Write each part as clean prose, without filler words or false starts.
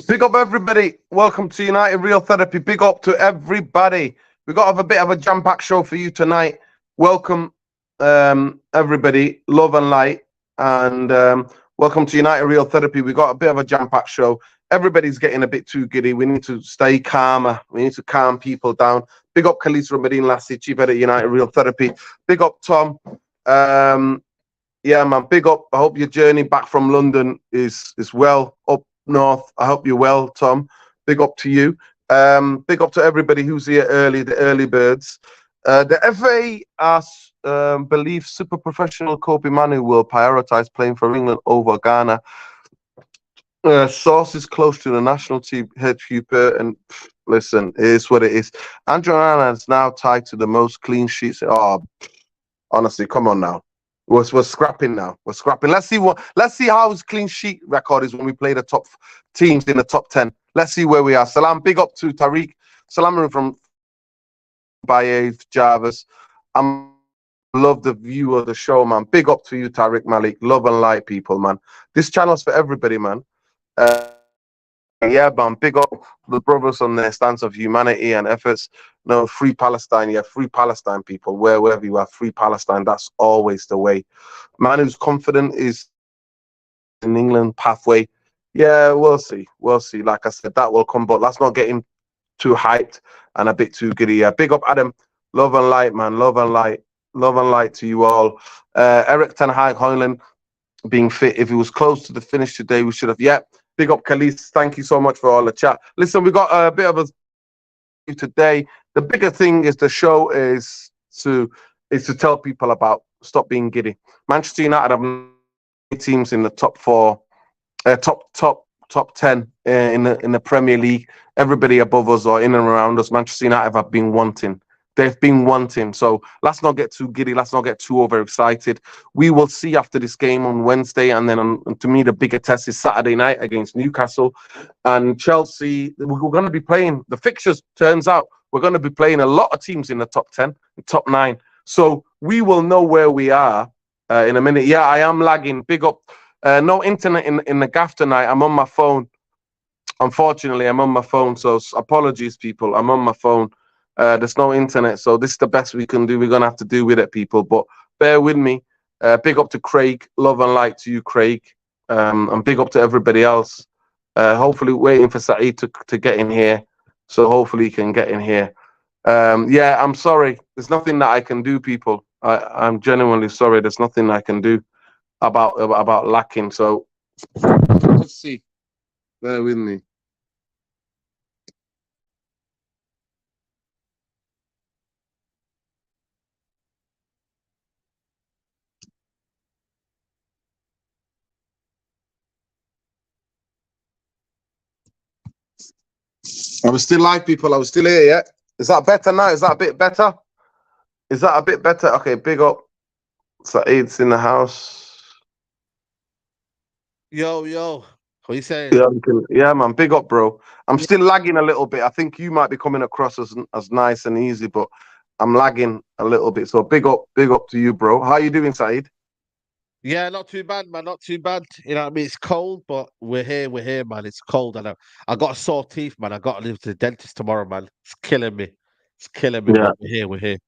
Big up everybody. Welcome to United Real Therapy. Big up to everybody. We got to have a bit of a jam-packed show for you tonight. Welcome everybody. Love and light. And welcome to United Real Therapy. We got a bit of a jam-packed show. Everybody's getting a bit too giddy. We need to stay calmer. We need to calm people down. Big up Khalees Ramadeen Lassie, Chief Editor United Real Therapy. Big up Tom. Yeah, man. Big up. I hope your journey back from London is well up north. I hope you're well, Tom. Big up to you. Big up to everybody who's here early, the early birds. The FA believes super professional Kobe Manu will prioritize playing for England over Ghana. Sources close to the national team head keeper, and listen, it is what it is. Andrew Onana is now tied to the most clean sheets. Oh, honestly, come on now. We're scrapping now. We're scrapping. Let's see how his clean sheet record is when we play the top teams in the top 10. Let's see where we are. Salam, big up to Tariq. Salam from Baye Jarvis. I love the view of the show, man. Big up to you, Tariq Malik. Love and light, people, man. This channel's for everybody, man. Yeah, man. Big up the brothers on their stance of humanity and efforts. No, free Palestine. Yeah, free Palestine, people. Wherever you are, free Palestine. That's always the way. Man who's confident is in England pathway. Yeah, we'll see. We'll see. Like I said, that will come, but let's not get him too hyped and a bit too giddy. Yeah, big up, Adam. Love and light, man. Love and light. Love and light to you all. Eric Ten Hag Hoyland being fit. If he was close to the finish today, we should have. Yeah. Big up, Khalees. Thank you so much for all the chat. Listen, we got a bit of a today. The bigger thing is the show is to tell people about stop being giddy. Manchester United have teams in the top 4, top 10 in the Premier League. Everybody above us or in and around us, Manchester United have been wanting. They've been wanting. So let's not get too giddy. Let's not get too overexcited. We will see after this game on Wednesday. And then to me, the bigger test is Saturday night against Newcastle and Chelsea. We're going to be playing the fixtures. Turns out we're going to be playing a lot of teams in the top 10, top 9. So we will know where we are in a minute. Yeah, I am lagging. Big up. No internet in the gaff tonight. I'm on my phone. Unfortunately, I'm on my phone. So apologies, people. I'm on my phone. There's no internet, so this is the best we can do. We're going to have to do with it, people, but bear with me. Big up to Craig. Love and light to you, Craig. And big up to everybody else. Hopefully waiting for Saeed to get in here, so hopefully he can get in here. Yeah, I'm sorry. There's nothing that I can do, people. I'm genuinely sorry. There's nothing I can do about lacking, so let's see. Bear with me. I was still live, people. I was still here, yeah? Is that better now? Is that a bit better? Is that a bit better? Okay, big up. Saeed's in the house. Yo. What you saying? Yeah, man. Big up, bro. I'm still lagging a little bit. I think you might be coming across as nice and easy, but I'm lagging a little bit. So big up to you, bro. How you doing, Saeed? Yeah, not too bad, man. Not too bad. You know what I mean? It's cold, but we're here, man. It's cold. And I got sore teeth, man. I got to leave to the dentist tomorrow, man. It's killing me. Yeah. But we're here.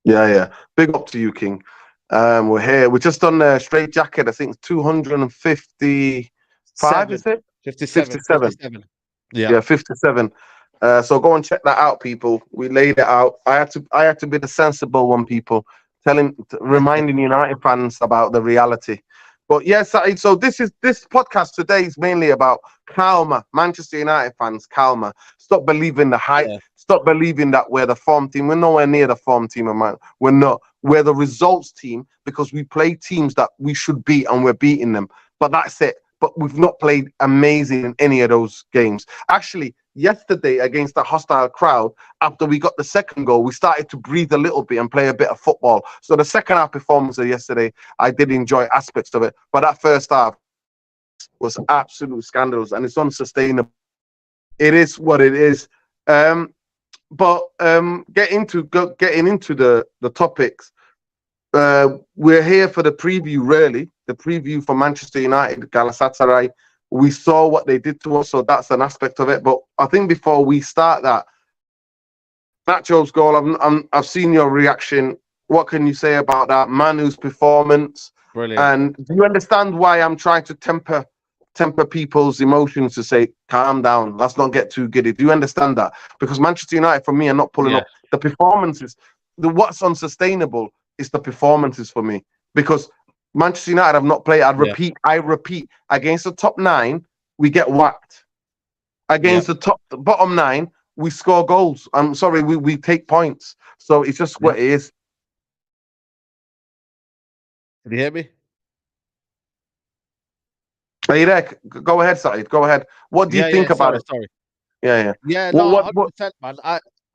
Yeah. Big up to you, King. We're here. We're just on the straight jacket. I think 255, is it? 57. Yeah, 57. So go and check that out, people. We laid it out. I had to be the sensible one, people. Reminding United fans about the reality. But yes, so this podcast today is mainly about calmer. Manchester United fans, calmer. Stop believing the hype. Yeah. Stop believing that we're the form team. We're nowhere near the form team, man. We're not. We're the results team because we play teams that we should beat and we're beating them. But that's it. But we've not played amazing in any of those games. Actually, yesterday against a hostile crowd, after we got the second goal, we started to breathe a little bit and play a bit of football. So the second half performance of yesterday, I did enjoy aspects of it. But that first half was absolute scandalous and it's unsustainable. It is what it is. But getting into the topics, we're here for the preview, really. The preview for Manchester United, Galatasararay, We saw what they did to us, so that's an aspect of it. But I think before we start that, Nacho's goal, I've seen your reaction. What can you say about that? Manu's performance. Brilliant. And do you understand why I'm trying to temper people's emotions to say, calm down, let's not get too giddy? Do you understand that? Because Manchester United, for me, are not pulling up. The performances, what's unsustainable is the performances for me. Because Manchester United have not played. I repeat, against the top 9, we get whacked. Against the bottom 9, we score goals. I'm sorry, we take points. So it's just what it is. Can you hear me? Are you there? Go ahead, Saeed. Go ahead. What do you think about it? Sorry. Yeah. No, 100%, man.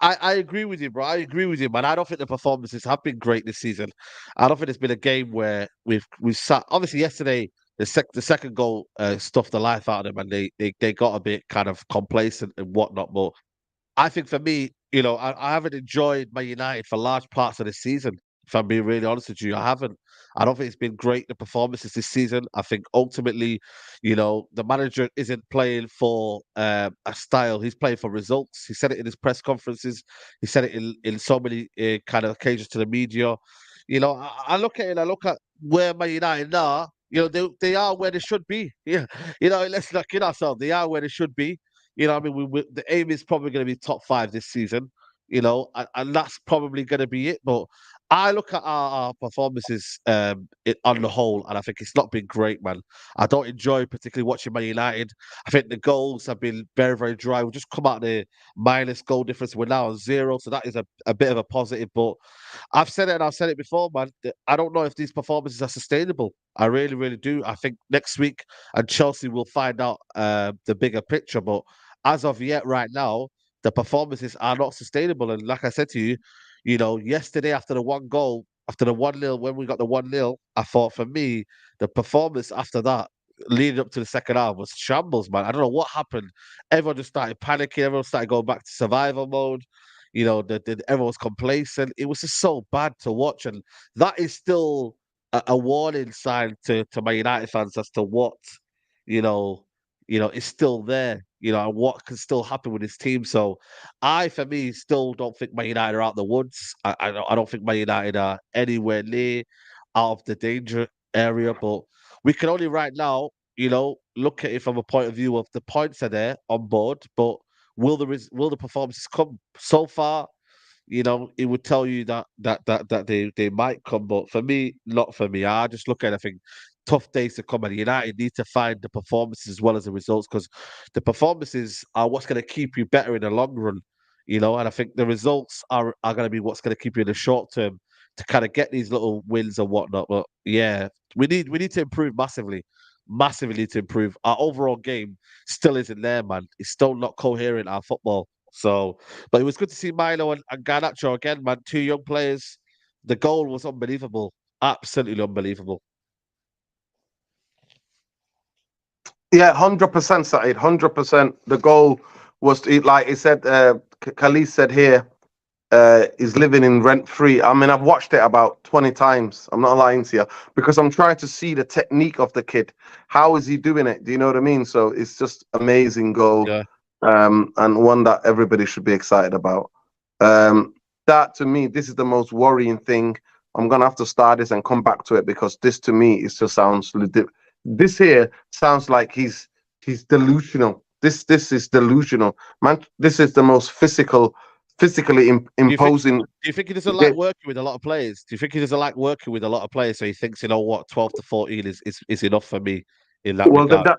I agree with you, bro. I agree with you, man. I don't think the performances have been great this season. I don't think it's been a game where we've sat. Obviously, yesterday the second goal stuffed the life out of them, and they got a bit kind of complacent and whatnot. But I think for me, I haven't enjoyed Man United for large parts of the season. If I'm being really honest with you, I haven't. I don't think it's been great, the performances this season. I think ultimately, the manager isn't playing for a style. He's playing for results. He said it in his press conferences. He said it in so many kind of occasions to the media. I look at it, I look at where Man United are. They are where they should be. Yeah. Let's not kid ourselves. They are where they should be. I mean, the aim is probably going to be top 5 this season, and that's probably going to be it. But I look at our performances on the whole, and I think it's not been great, man. I don't enjoy particularly watching Man United. I think the goals have been very, very dry. We've just come out the minus goal difference. We're now on 0, so that is a bit of a positive. But I've said it, and I've said it before, man. I don't know if these performances are sustainable. I really, really do. I think next week and Chelsea will find out the bigger picture. But as of yet, right now, the performances are not sustainable. And like I said to you, yesterday after the 1-0, after the 1-0, when we got the 1-0, I thought for me, the performance after that, leading up to the second half, was shambles, man. I don't know what happened. Everyone just started panicking. Everyone started going back to survival mode. Everyone was complacent. It was just so bad to watch. And that is still a warning sign to my United fans as to what, is still there, and what can still happen with his team. So for me, still don't think Man United are out the woods. I don't think Man United are anywhere near out of the danger area. But we can only right now, look at it from a point of view of the points are there on board, but will the performances come? So far, it would tell you that they might come, but for me, not for me. I just look at it, I think tough days to come, and United need to find the performances as well as the results, because the performances are what's going to keep you better in the long run, and I think the results are going to be what's going to keep you in the short term to kind of get these little wins and whatnot. But yeah, we need to improve massively need to improve. Our overall game still isn't there, man. It's still not coherent, our football. So, but it was good to see Milo and Garnacho again, man. 2 young players. The goal was unbelievable. Absolutely unbelievable. Yeah, 100%, Saeed. 100%. The goal was, like he said, Khalid said here, is living in rent-free. I mean, I've watched it about 20 times. I'm not lying to you, because I'm trying to see the technique of the kid. How is he doing it? Do you know what I mean? So it's just amazing goal. Yeah. And one that everybody should be excited about. That, to me, this is the most worrying thing. I'm gonna have to start this and come back to it, because this, to me, it just sounds this here sounds like he's delusional. This is delusional, man. This is the most physically imposing. Do you think he doesn't like working with a lot of players? Do you think he doesn't like working with a lot of players? So he thinks, 12 to 14 is enough for me in that regard.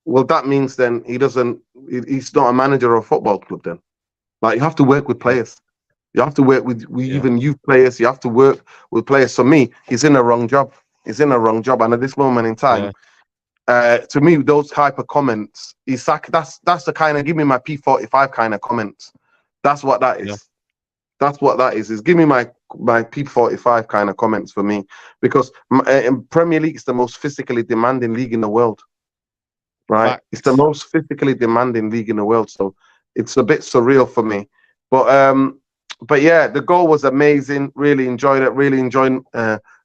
Well, that means then he's not a manager of a football club then. Like, you have to work with players. You have to work with even youth players. You have to work with players. For me, he's in the wrong job. He's in the wrong job. And at this moment in time, to me, those type of comments, that's the kind of, give me my P45 kind of comments. That's what that is. Yeah. That's what that is. Give me my P45 kind of comments for me, because Premier League is the most physically demanding league in the world. Right? Facts. It's the most physically demanding league in the world. So it's a bit surreal for me. But yeah, the goal was amazing. Really enjoyed it. Really enjoyed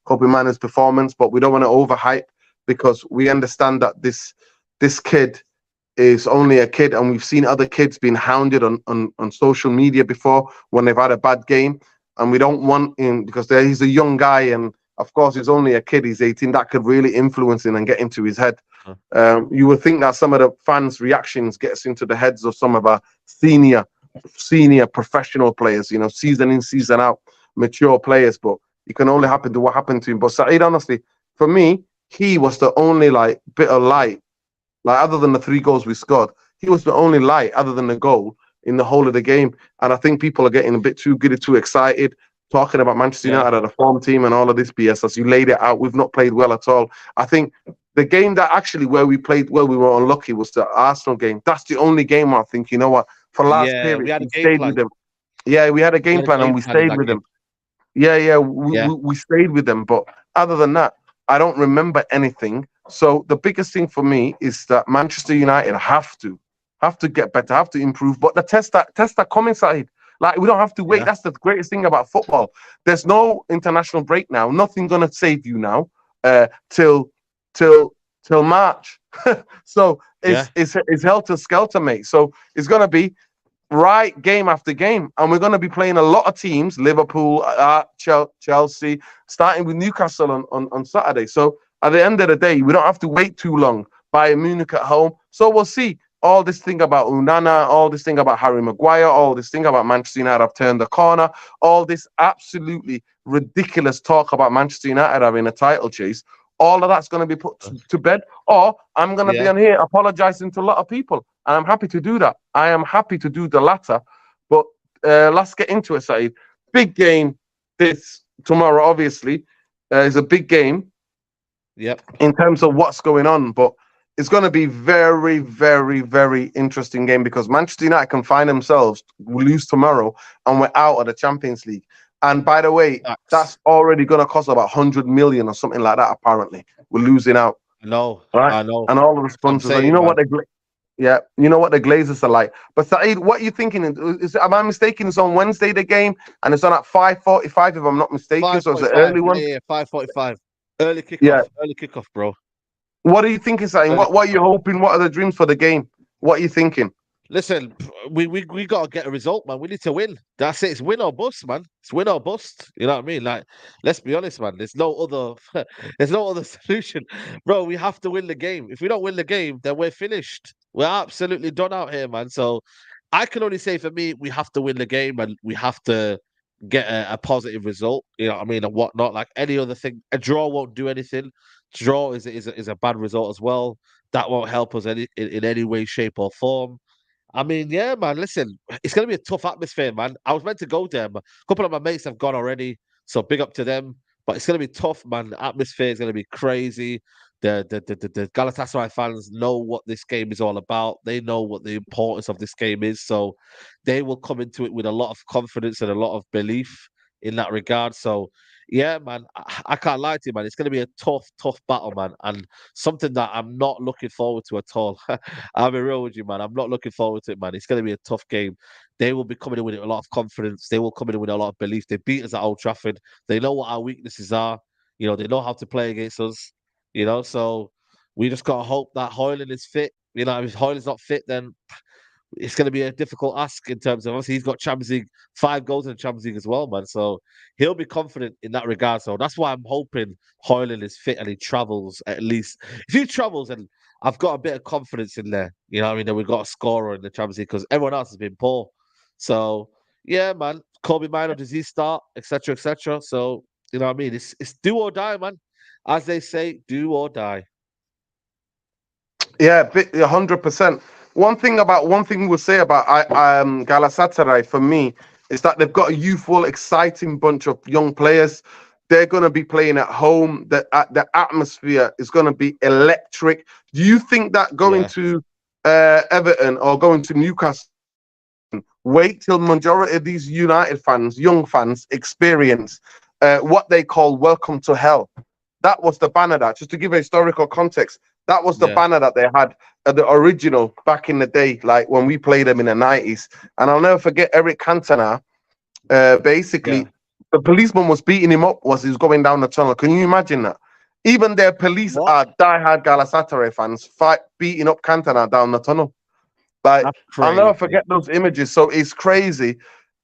Kobe Mann's performance. But we don't want to overhype, because we understand that this this kid is only a kid, and we've seen other kids being hounded on social media before when they've had a bad game, and we don't want him because he's a young guy, and of course he's only a kid, he's 18, that could really influence him and get into his head. You would think that some of the fans' reactions gets into the heads of some of our senior professional players, season in, season out, mature players, but it can only happen to what happened to him. But Saeed, honestly, for me, he was the only bit of light. Other than the 3 goals we scored, he was the only light other than the goal in the whole of the game. And I think people are getting a bit too giddy, too excited, talking about Manchester United at a form team and all of this BS. As you laid it out, we've not played well at all. I think the game that actually where we played well, we were unlucky, was the Arsenal game. That's the only game where I think, for last period, we stayed with them. Yeah, we had a game plan and we stayed with them. Yeah, we stayed with them. But other than that, I don't remember anything. So the biggest thing for me is that Manchester United have to get better, have to improve. But the test that coming side, we don't have to wait. That's the greatest thing about football. There's no international break now. Nothing gonna save you now till March. So it's helter skelter, mate. So it's gonna be right game after game, and we're going to be playing a lot of teams, Liverpool, Chelsea, starting with Newcastle on Saturday. So at the end of the day, we don't have to wait too long. Bayern Munich at home. So we'll see. All this thing about Unana, all this thing about Harry Maguire, all this thing about Manchester United have turned the corner, all this absolutely ridiculous talk about Manchester United having a title chase, all of that's going to be put to bed, or I'm going to be on here apologizing to a lot of people. And I'm happy to do that. I am happy to do the latter. But let's get into it, Saeed. Big game this tomorrow, obviously. Is a big game. Yep. In terms of what's going on. But it's going to be very, very, very interesting game because Manchester United can find themselves lose tomorrow and we're out of the Champions League. And by the way, that's already going to cost about 100 million or something like that, apparently. We're losing out. No, right? I know. And all the sponsors. And you know what the Glazers are like. But Saeed, what are you thinking? Am I mistaken? It's on Wednesday, the game, and it's on at 5:45, if I'm not mistaken. So it's an early one. Yeah, 5:45. Early kickoff. Yeah. Early kickoff, bro. What are you thinking, Saeed? What are you hoping? What are the dreams for the game? What are you thinking? Listen, we got to get a result, man. We need to win. That's it. It's win or bust, man. It's win or bust. You know what I mean? Let's be honest, man. There's no other solution, bro. We have to win the game. If we don't win the game, then we're finished. We're absolutely done out here, man. So I can only say for me, we have to win the game and we have to get a positive result. You know what I mean? And whatnot. Like any other thing, a draw won't do anything. Draw is a bad result as well. That won't help us in any way, shape, or form. I mean, yeah, man, listen, it's going to be a tough atmosphere, man. I was meant to go there, but a couple of my mates have gone already, so big up to them. But it's going to be tough, man. The atmosphere is going to be crazy. The Galatasaray fans know what this game is all about. They know what the importance of this game is, so they will come into it with a lot of confidence and a lot of belief in that regard. So, yeah, man, I can't lie to you, man. It's going to be a tough battle, man, and something that I'm not looking forward to at all. I'll be real with you, man. I'm not looking forward to it, man. It's going to be a tough game. They will be coming in with a lot of confidence. They will come in with a lot of belief. They beat us at Old Trafford. They know what our weaknesses are. They know how to play against us. So we just got to hope that Højlund is fit. If Højlund's not fit, then it's going to be a difficult ask in terms of, obviously, he's got Champions League, 5 goals in the Champions League as well, man. So he'll be confident in that regard. So that's why I'm hoping Højlund is fit and he travels at least. If he travels, and I've got a bit of confidence in there, that we've got a scorer in the Champions League because everyone else has been poor. So, yeah, man, Kobe Minor, does he start, etc., etc. So, you know what I mean? It's do or die, man. As they say, do or die. Yeah, 100%. One thing we'll say about Galatasaray for me is that they've got a youthful, exciting bunch of young players. They're going to be playing at home. The atmosphere is going to be electric. Do you think that going to Everton or going to Newcastle, wait till majority of these United fans, young fans, experience what they call welcome to hell? That was the banner that, just to give a historical context, that was the banner that they had, the original back in the day, like when we played them in the 90s. And I'll never forget Eric Cantona. Basically, the policeman was beating him up as he was going down the tunnel. Can you imagine that? Even their police What? are diehard Galatasaray fans, beating up Cantona down the tunnel. Like, That's I'll never crazy. forget those images. So it's crazy.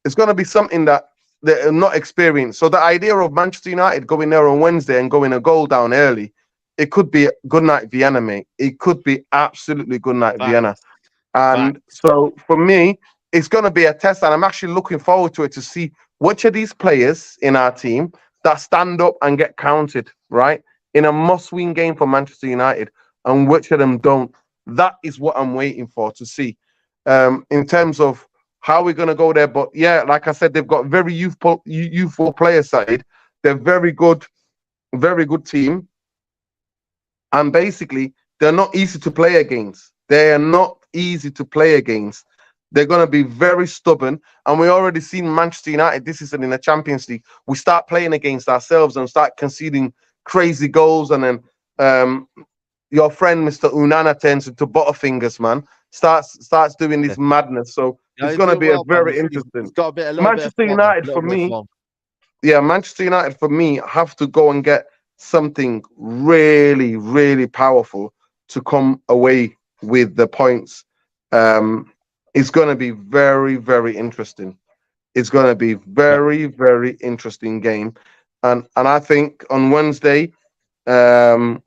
It's going to be something that they're not experienced. So the idea of Manchester United going there on Wednesday and going a goal down early, it could be good night Vienna, mate. It could be absolutely good night Vienna. Facts. And Facts. so for me, it's going to be a test, and I'm actually looking forward to it to see which of these players in our team that stand up and get counted, right, in a must-win game for Manchester United, and which of them don't. That is what I'm waiting for to see, in terms of how we're going to go there. But yeah, like I said, they've got very youthful player side. They're very good team, and basically they're not easy to play against. They are not easy to play against. They're going to be very stubborn, and we already seen Manchester United this season in the Champions League. We start playing against ourselves and start conceding crazy goals, and then your friend Mr. Unana turns into Butterfingers, man. Starts doing this madness. So Yeah, it's he's going to doing be a well, man. very He's interesting. got a little bit of Manchester form, man. A United little for bit of me, form. yeah, Manchester United for me have to go and get something really, really powerful to come away with the points. It's going to be very, very interesting. It's going to be Yeah. very, very interesting game, and I think on Wednesday, um,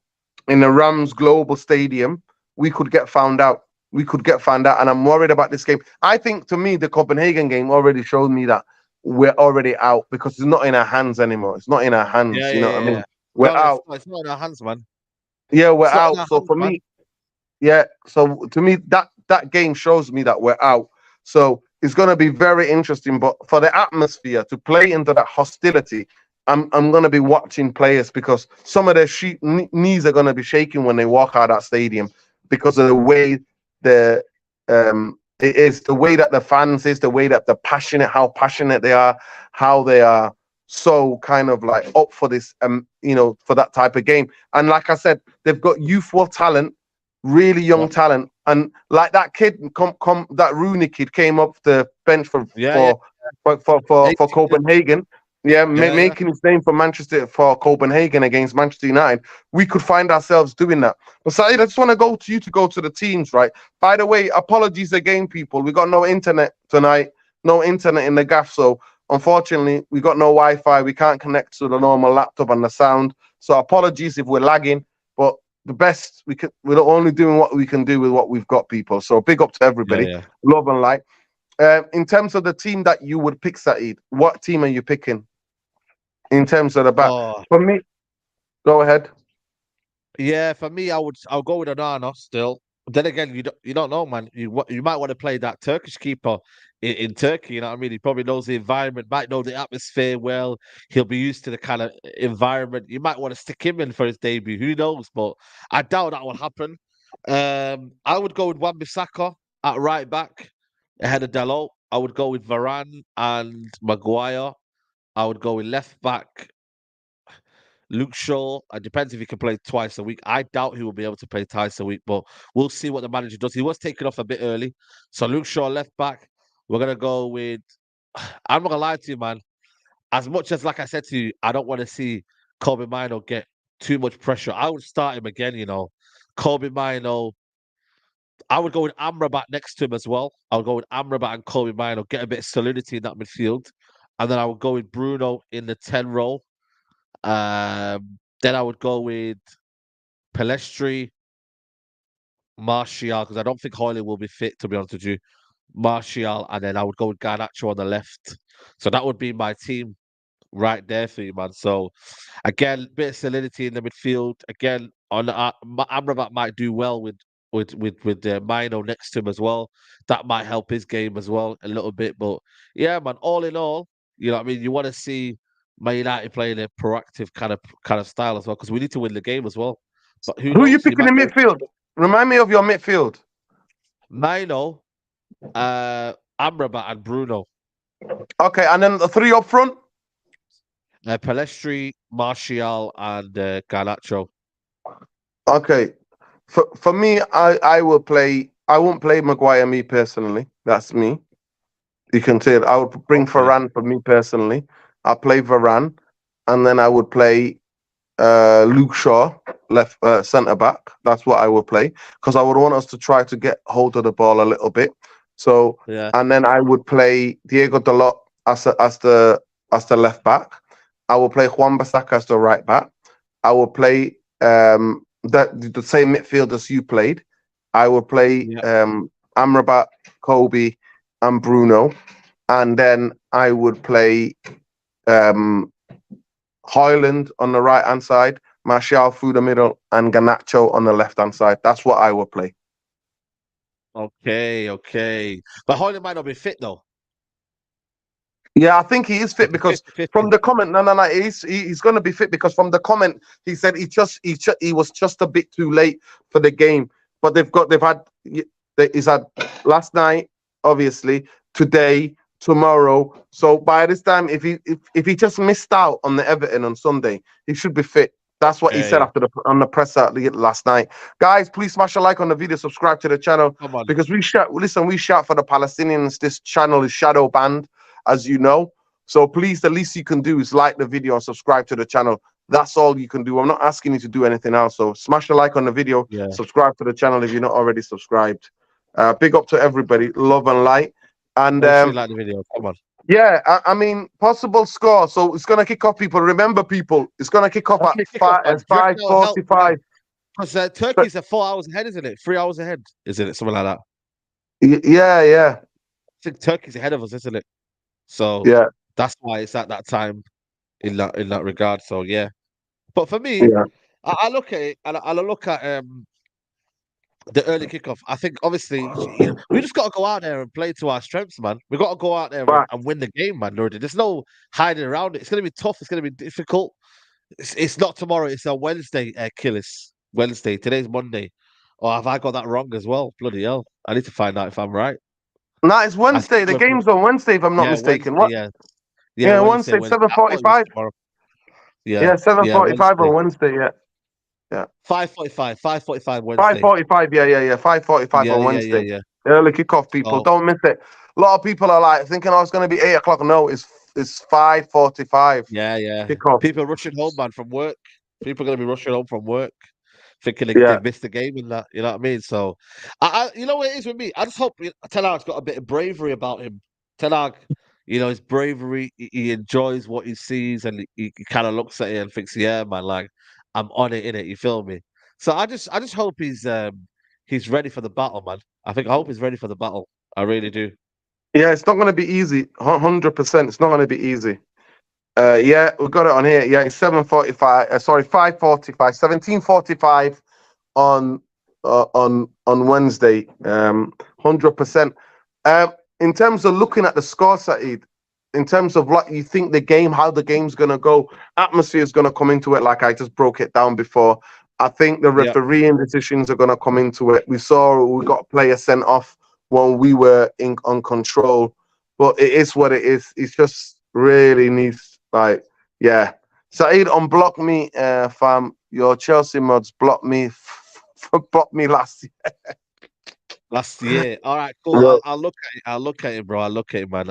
in the Rams Global Stadium, we could get found out. We could get found out, and I'm worried about this game. I think to me, the Copenhagen game already showed me that we're already out because it's not in our hands anymore. It's not in our hands. Yeah, You know yeah, what I yeah. mean? We're out. It's not in our hands, man. Yeah, we're It's not in out. our So hands, for man. me, yeah. So to me, that game shows me that we're out. So it's going to be very interesting. But for the atmosphere to play into that hostility, I'm going to be watching players because some of their knees are going to be shaking when they walk out of that stadium because of the way the it is, the way that the fans is, the way that how passionate they are, how they are so kind of like up for this, for that type of game. And like I said, they've got youthful talent, really Yeah, young talent, and like that kid, that Rooney kid came off the bench yeah, yeah. for 18 years old. Copenhagen. Yeah, Yeah, yeah. making his name for Copenhagen against Manchester United. We could find ourselves doing that. But Saeed, I just want to go to you to go to the teams, right? By the way, apologies again, people. We got no internet tonight, no internet in the gaff, so unfortunately, we got no Wi-Fi. We can't connect to the normal laptop and the sound. So apologies if we're lagging, but the best we're only doing what we can do with what we've got, people. So big up to Yeah, everybody. yeah. Love and light. In terms of the team that you would pick, Saeed, what team are you picking in terms of the back? Oh, For me, go ahead. yeah. For me, I'll go with Onana still. Then again, you don't know, man. You might want to play that Turkish keeper in Turkey. You know what I mean? He probably knows the environment, might know the atmosphere well. He'll be used to the kind of environment. You might want to stick him in for his debut. Who knows? But I doubt that will happen. I would go with Wan-Bissaka at right back ahead of Dalot. I would go with Varane and Maguire. I would go with left back Luke Shaw. It depends if he can play twice a week. I doubt he will be able to play twice a week, but we'll see what the manager does. He was taken off a bit early. So Luke Shaw left back. We're gonna go with I'm not gonna lie to you, man. As much as like I said to you, I don't want to see Kobe Mino get too much pressure. I would start him again, Kobe Mino. I would go with Amrabat next to him as well. I would go with Amrabat and Kobe Mino, get a bit of solidity in that midfield. And then I would go with Bruno in the 10 role. Then I would go with Pelestri, Martial, because I don't think Hoyle will be fit, to be honest with you. Martial, and then I would go with Garnacho on the left. So that would be my team right there for you, man. So again, bit of solidity in the midfield. Again, on Amrabat might do well with Mino next to him as well. That might help his game as well a little bit. But yeah, man, all in all, you know what I mean? You want to see Man United playing a proactive kind of style as well, because we need to win the game as well. But who Who are you knows? He picking might in go midfield? Remind me of your midfield. Mino, Amrabat and Bruno. Okay, and then the three up front. Pelestri, Martial, and Garnacho. Okay, for me, I will play. I won't play Maguire. Me personally, that's me. You can say it. I would bring Okay. Varane for me personally. I'll play Varane, and then I would play Luke Shaw, left centre back. That's what I would play because I would want us to try to get hold of the ball a little bit. So, Yeah. and then I would play Diego Dalot as the left back. I will play Juan Bissaka as the right back. I will play the same midfield as you played. I will play Amrabat, Kobe, and Bruno, and then I would play Hoyland on the right hand side, Martial through the middle, and Garnacho on the left hand side. That's what I would play. Okay. But Hoyland might not be fit though. Yeah, I think he is fit because 50-50. from the comment, no, he's going to be fit because from the comment he said he was just a bit too late for the game. But he's had last night, obviously, today, tomorrow. So by this time, if he just missed out on the Everton on Sunday, he should be fit. That's what he said on the presser last night. Guys, please smash a like on the video, subscribe to the channel because we shout for the Palestinians. This channel is shadow banned, as you know. So please, the least you can do is like the video and subscribe to the channel. That's all you can do. I'm not asking you to do anything else. So smash a like on the video, subscribe to the channel if you're not already subscribed. Big up to everybody, love and light. And like the video. Come on. Yeah, I mean, possible score. So it's going to kick off, people. Remember, people, it's going to kick off at 5:45. Because Turkey's 4 hours ahead, isn't it? 3 hours ahead, isn't it? Something like that. Yeah. I think Turkey's ahead of us, isn't it? So that's why it's at that time in that regard. So yeah. But for me, I look at it and I look at the early kickoff. I think obviously we just got to go out there and play to our strengths, man. We got to go out there and win the game, man. There's no hiding around it. It's going to be tough. It's going to be difficult. It's not tomorrow. It's on Wednesday, Killis. Wednesday. Today's Monday. Or have I got that wrong as well? Bloody hell! I need to find out if I'm right. No, it's Wednesday. The game's on Wednesday, if I'm not mistaken. Wednesday, Wednesday, 7:45. Yeah, 7:45 on Wednesday. Yeah. 5:45. 5:45 Wednesday. 5:45. Yeah. 5:45 on Wednesday. Yeah. Early kickoff, people. Don't miss it. A lot of people are like thinking, "Oh, it's going to be 8 o'clock." No, it's 5:45. Yeah. Kickoff. People rushing home, man, from work. People are going to be rushing home from work, thinking they missed the game and that. You know what I mean? So, you know what it is with me. I just hope Ten Hag's got a bit of bravery about him. Ten Hag, his bravery. He enjoys what he sees, and he kind of looks at it and thinks, "Yeah, man, like I'm on it, innit? You feel me?" So I just hope he's ready for the battle, man. I hope he's ready for the battle. I really do. Yeah, it's not going to be easy. 100%. It's not going to be easy. Yeah, we've got it on here. Yeah, it's 7:45. Sorry, 5:45. 17:45 on Wednesday. 100%. In terms of looking at the score, Saeed, in terms of what you think how the game's gonna go, atmosphere is gonna come into it. Like I just broke it down before. I think the refereeing decisions are gonna come into it. We got a player sent off when we were on control, but it is what it is. It's just really needs. Saeed, unblock me, fam. Your Chelsea mods blocked me last year. Last year. All right, cool. I'll look at it. I'll look at it, bro. I'll look at it, man.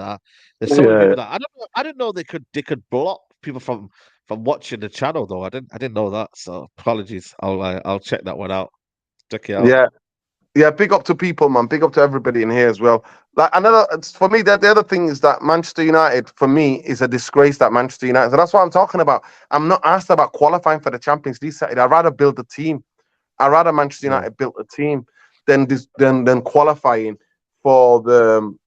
There's so many people that I didn't know they could block people from watching the channel though. I didn't know that. So apologies. I'll check that one out. Check it out. Yeah, big up to people, man. Big up to everybody in here as well. Like for me, the other thing is that Manchester United, for me, is a disgrace that Manchester United. So that's what I'm talking about. I'm not asked about qualifying for the Champions League. I'd rather build a team. I'd rather Manchester United built a team than qualifying for the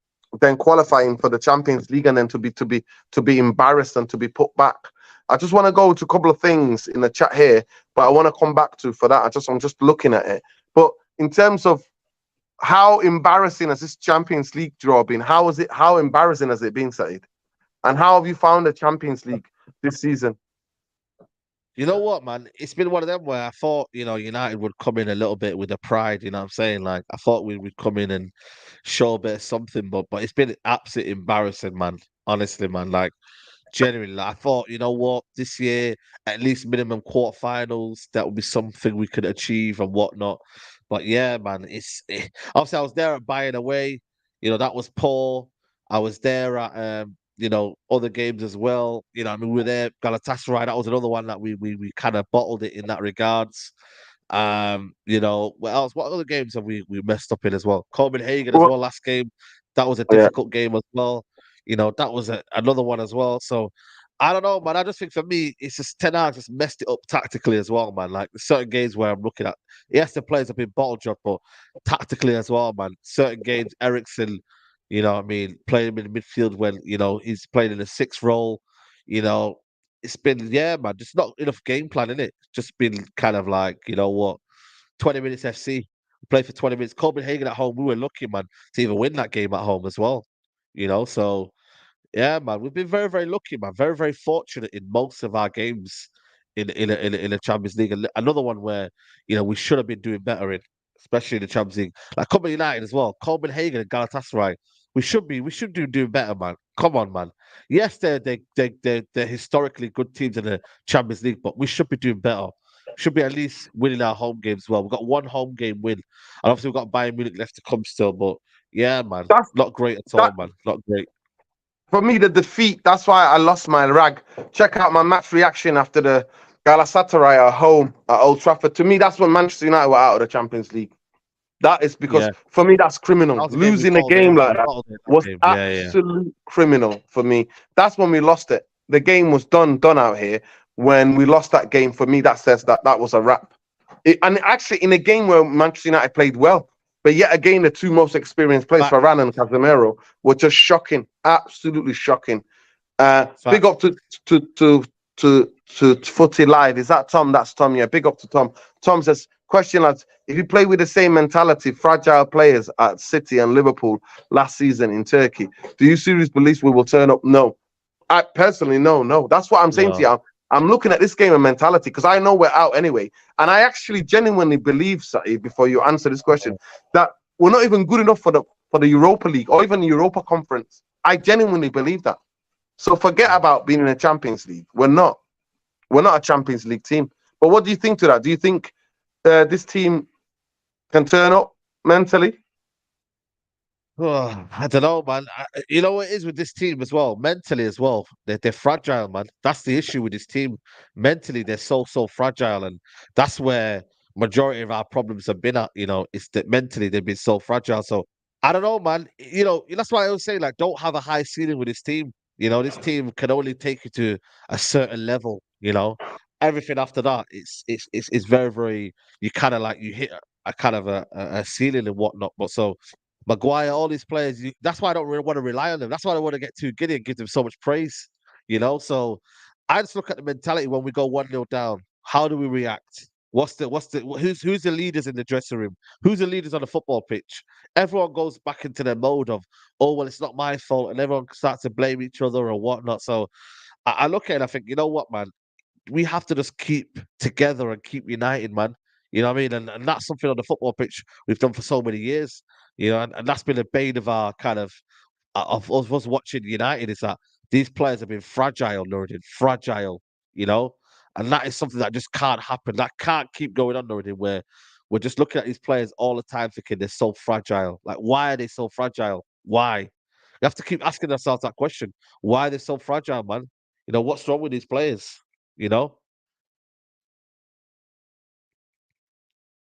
Champions League and then to be embarrassed and to be put back. I just want to go to a couple of things in the chat here, but I want to come back to for that. I'm just looking at it, but. In terms of how embarrassing has this Champions League draw been? How embarrassing has it been, Saeed? And how have you found the Champions League this season? You know what, man? It's been one of them where I thought, United would come in a little bit with a pride, you know what I'm saying? Like, I thought we would come in and show a bit of something, but it's been absolutely embarrassing, man. Honestly, man. Like, genuinely, I thought, you know what, this year, at least minimum quarterfinals, that would be something we could achieve and whatnot. But yeah, man, obviously I was there at Bayern away. That was poor. I was there at other games as well. I mean, we were there. Galatasaray, that was another one that we kind of bottled it in that regards. What else? What other games have we messed up in as well? Copenhagen as Well, well. Last game, that was a yeah. difficult game as well. That was another one as well. So I don't know, man. I just think for me, it's just Ten Hag just messed it up tactically as well, man. Like certain games where I'm looking at, yes, the players have been bottle dropped, but tactically as well, man. Certain games, Ericsson, what I mean, playing him in the midfield when he's playing in a sixth role. It's been man, just not enough game plan in it. Just been kind of like 20 minutes FC. Play for 20 minutes. Copenhagen at home, we were lucky, man, to even win that game at home as well. So yeah, man, we've been very, very lucky, man. Very, very fortunate in most of our games in a Champions League. Another one where we should have been doing better in, especially in the Champions League. Like Copenhagen United as well, Copenhagen and Galatasaray. We should do doing better, man. Come on, man. Yes, they're historically good teams in the Champions League, but we should be doing better. Should be at least winning our home games as well. We've got one home game win, and obviously we've got Bayern Munich left to come still. But yeah, man, That's not great at that all, man. Not great. for me, the defeat. That's why I lost my rag. Check out my match reaction after the Galatasaray at home at Old Trafford. To me, that's when Manchester United were out of the Champions League. That is because Yeah. for me, that's That criminal. was the game we Losing a bottled it. game like We that bottled it, that was game. Yeah. absolute criminal for me. That's when we lost it. The game was done out here. When we lost that game, for me, that says that was a wrap. And actually, in a game where Manchester United played well, but yet again, the two most experienced players, Fact, Varane and Casemiro, were just shocking, absolutely shocking. Big fact. up to Footy Live. Is that Tom? That's Tom. Yeah. Big up to Tom. Tom says, question lads, if you play with the same mentality, fragile players at City and Liverpool last season in Turkey, do you seriously believe we will turn up? No. I personally, no. That's what I'm saying to No. you. I'm looking at this game of mentality because I know we're out anyway. And I actually genuinely believe, Sati, before you answer this question, that we're not even good enough for the Europa League or even the Europa Conference. I genuinely believe that. So forget about being in a Champions League. We're not a Champions League team. But what do you think to that? Do you think this team can turn up mentally? Oh, I don't know, man. You know what it is with this team as well, mentally as well. They're fragile, man. That's the issue with this team. Mentally, they're so fragile, and that's where majority of our problems have been at. It's that mentally they've been so fragile. So I don't know, man. That's why I always say, like, don't have a high ceiling with this team. This team can only take you to a certain level. Everything after that, it's very, very. You kind of like you hit a kind of a ceiling and whatnot. But so. Maguire, all these players, that's why I don't really want to rely on them. That's why I don't want to get too giddy and give them so much praise, So I just look at the mentality when we go 1-0 down. How do we react? Who's the leaders in the dressing room? Who's the leaders on the football pitch? Everyone goes back into their mode of, oh, well, it's not my fault, and everyone starts to blame each other or whatnot. So I look at it and I think, you know what, man? We have to just keep together and keep united, man. You know what I mean? And that's something on the football pitch we've done for so many years. And that's been a bane of our kind of us watching United is that these players have been fragile, Nuruddin, fragile, and that is something that just can't happen. That can't keep going on, Nuruddin, where we're just looking at these players all the time thinking they're so fragile. Like, why are they so fragile? Why? You have to keep asking ourselves that question. Why are they so fragile, man? What's wrong with these players? You know?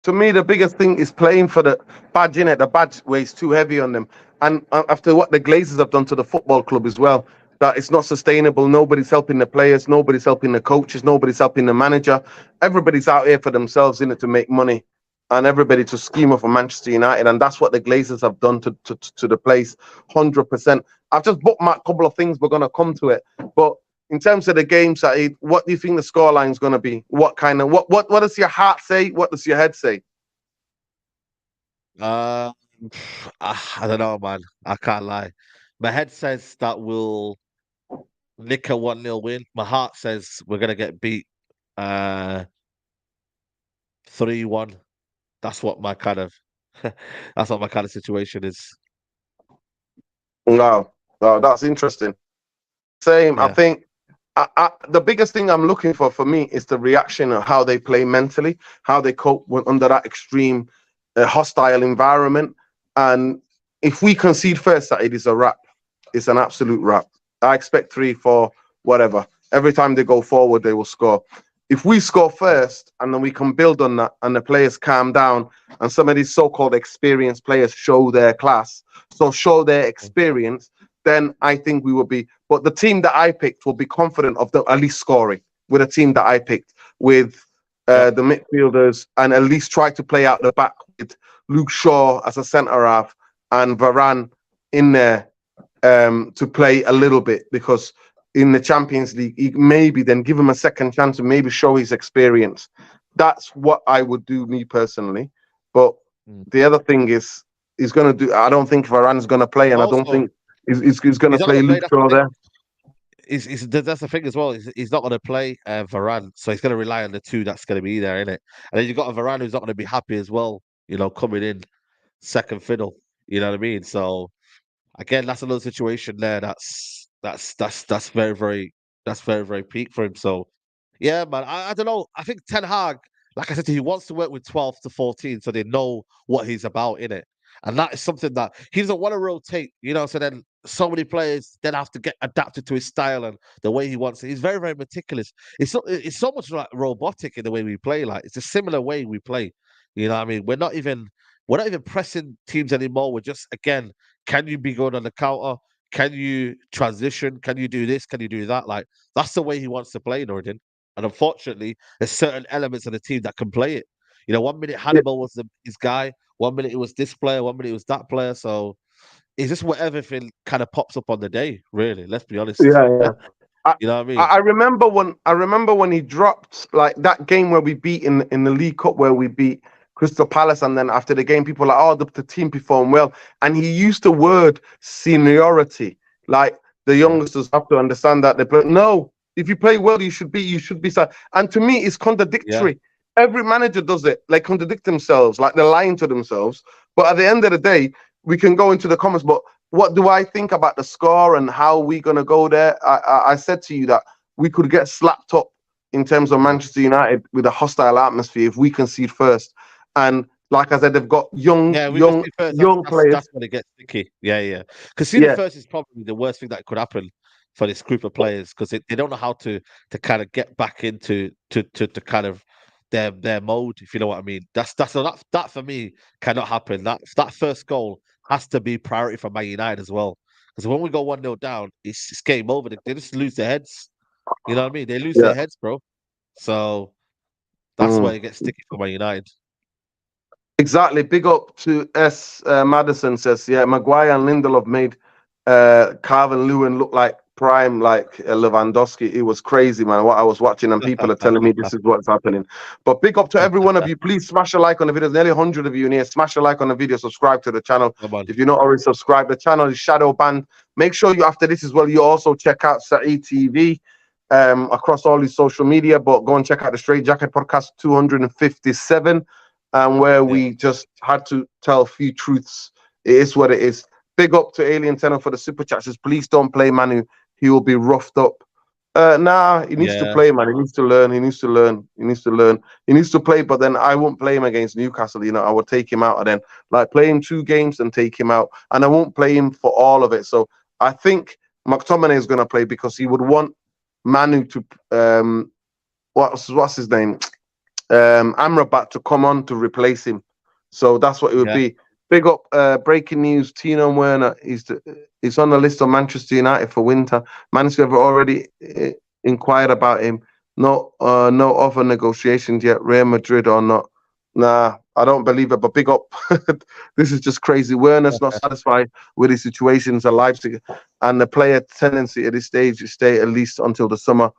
To me, the biggest thing is playing for the badge in it. The badge weighs too heavy on them. And after what the Glazers have done to the football club as well, that it's not sustainable. Nobody's helping the players. Nobody's helping the coaches. Nobody's helping the manager. Everybody's out here for themselves in it to make money. And everybody to scheme up for Manchester United. And that's what the Glazers have done to the place, 100%. I've just bookmarked a couple of things. We're going to come to it. But in terms of the game, Saeed, what do you think the scoreline is going to be? What does your heart say? What does your head say? Uh, I don't know, man. I can't lie. My head says that we'll nick a 1-0 win. My heart says we're gonna get beat 3-1. That's what my kind of that's what my kind of situation is. No, that's interesting. Same. I Yeah. think the biggest thing I'm looking for me is the reaction of how they play mentally, how they cope under that extreme hostile environment. And if we concede first, that it is a wrap. It's an absolute wrap. I expect 3, 4, whatever. Every time they go forward, they will score. If we score first and then we can build on that and the players calm down and some of these so-called experienced players show their class, so show their experience, then I think we will be. But the team that I picked will be confident of at least scoring with a team that I picked with the midfielders and at least try to play out the back with Luke Shaw as a centre half and Varane in there to play a little bit, because in the Champions League, maybe then give him a second chance and maybe show his experience. That's what I would do, me personally. But the other thing is, he's going to do. I don't think Varane's going to play, and also, I don't think he's going to play Luke Shaw there. That's the thing as well. He's not going to play Varane, so he's going to rely on the two that's going to be there, innit? And then you've got a Varane who's not going to be happy as well, coming in second fiddle. You know what I mean? So again, that's another situation there. That's very, very peak for him. So yeah, man. I don't know. I think Ten Hag, like I said, he wants to work with 12 to 14, so they know what he's about in it. And that is something that he doesn't want to rotate, so then so many players then have to get adapted to his style and the way he wants it. He's very, very meticulous. It's so much like robotic in the way we play. Like it's a similar way we play. You know what I mean? We're not even pressing teams anymore. We're just, again, can you be good on the counter? Can you transition? Can you do this? Can you do that? Like that's the way he wants to play, Nordin. And unfortunately, there's certain elements of the team that can play it. 1 minute Hannibal was his guy, 1 minute it was this player, 1 minute it was that player. So it's just whatever thing kind of pops up on the day, really. Let's be honest. Yeah. You know what I mean? I remember when he dropped like that game where we beat in the League Cup, where we beat Crystal Palace, and then after the game, people were like, "Oh, the team performed well," and he used the word seniority, like the youngsters have to understand that they play. No, if you play well, you should be sad. And to me, it's contradictory. Yeah. Every manager does it. They contradict themselves, like they're lying to themselves. But at the end of the day, we can go into the comments. But what do I think about the score and how we're gonna go there? I said to you that we could get slapped up in terms of Manchester United with a hostile atmosphere if we concede first. And like I said, they've got young players. That's when it gets sticky. Yeah. Conceding first is probably the worst thing that could happen for this group of players, because they don't know how to kind of get back into to kind of their mode, if you know what I mean. That for me cannot happen. That first goal has to be priority for Man United as well. Because when we go 1-0 down, it's game over. They just lose their heads. You know what I mean? They lose their heads, bro. So that's where it gets sticky for Man United. Exactly. Big up to Madison says, yeah, Maguire and Lindelof made Calvert-Lewin look like prime, like Lewandowski. It was crazy, man, what I was watching, and people are telling me this is what's happening. But big up to every one of you. Please smash a like on the video. There's nearly 100 of you in here. Smash a like on the video. Subscribe to the channel. If you're not already subscribed, the channel is shadow banned. Make sure you, after this as well, you also check out Saeed TV across all his social media. But go and check out the Straight Jacket podcast 257. Where we just had to tell a few truths. It is what it is. Big up to Alien Tenor for the super chat. Says, please don't play Manu. He will be roughed up. Nah, he needs to play, man. He needs to learn. He needs to play, but then I won't play him against Newcastle. I would take him out and then play him 2 games and take him out. And I won't play him for all of it. So I think McTominay is going to play because he would want Manu to, what's his name? Amrabat to come on to replace him. So that's what it would be. Big up, breaking news, Tino Werner is on the list of Manchester United for winter. Manchester have already inquired about him. No other negotiations yet, Real Madrid or not. Nah, I don't believe it, but big up. This is just crazy. Werner's not satisfied with his situations at Leipzig, and the player tendency at this stage is stay at least until the summer.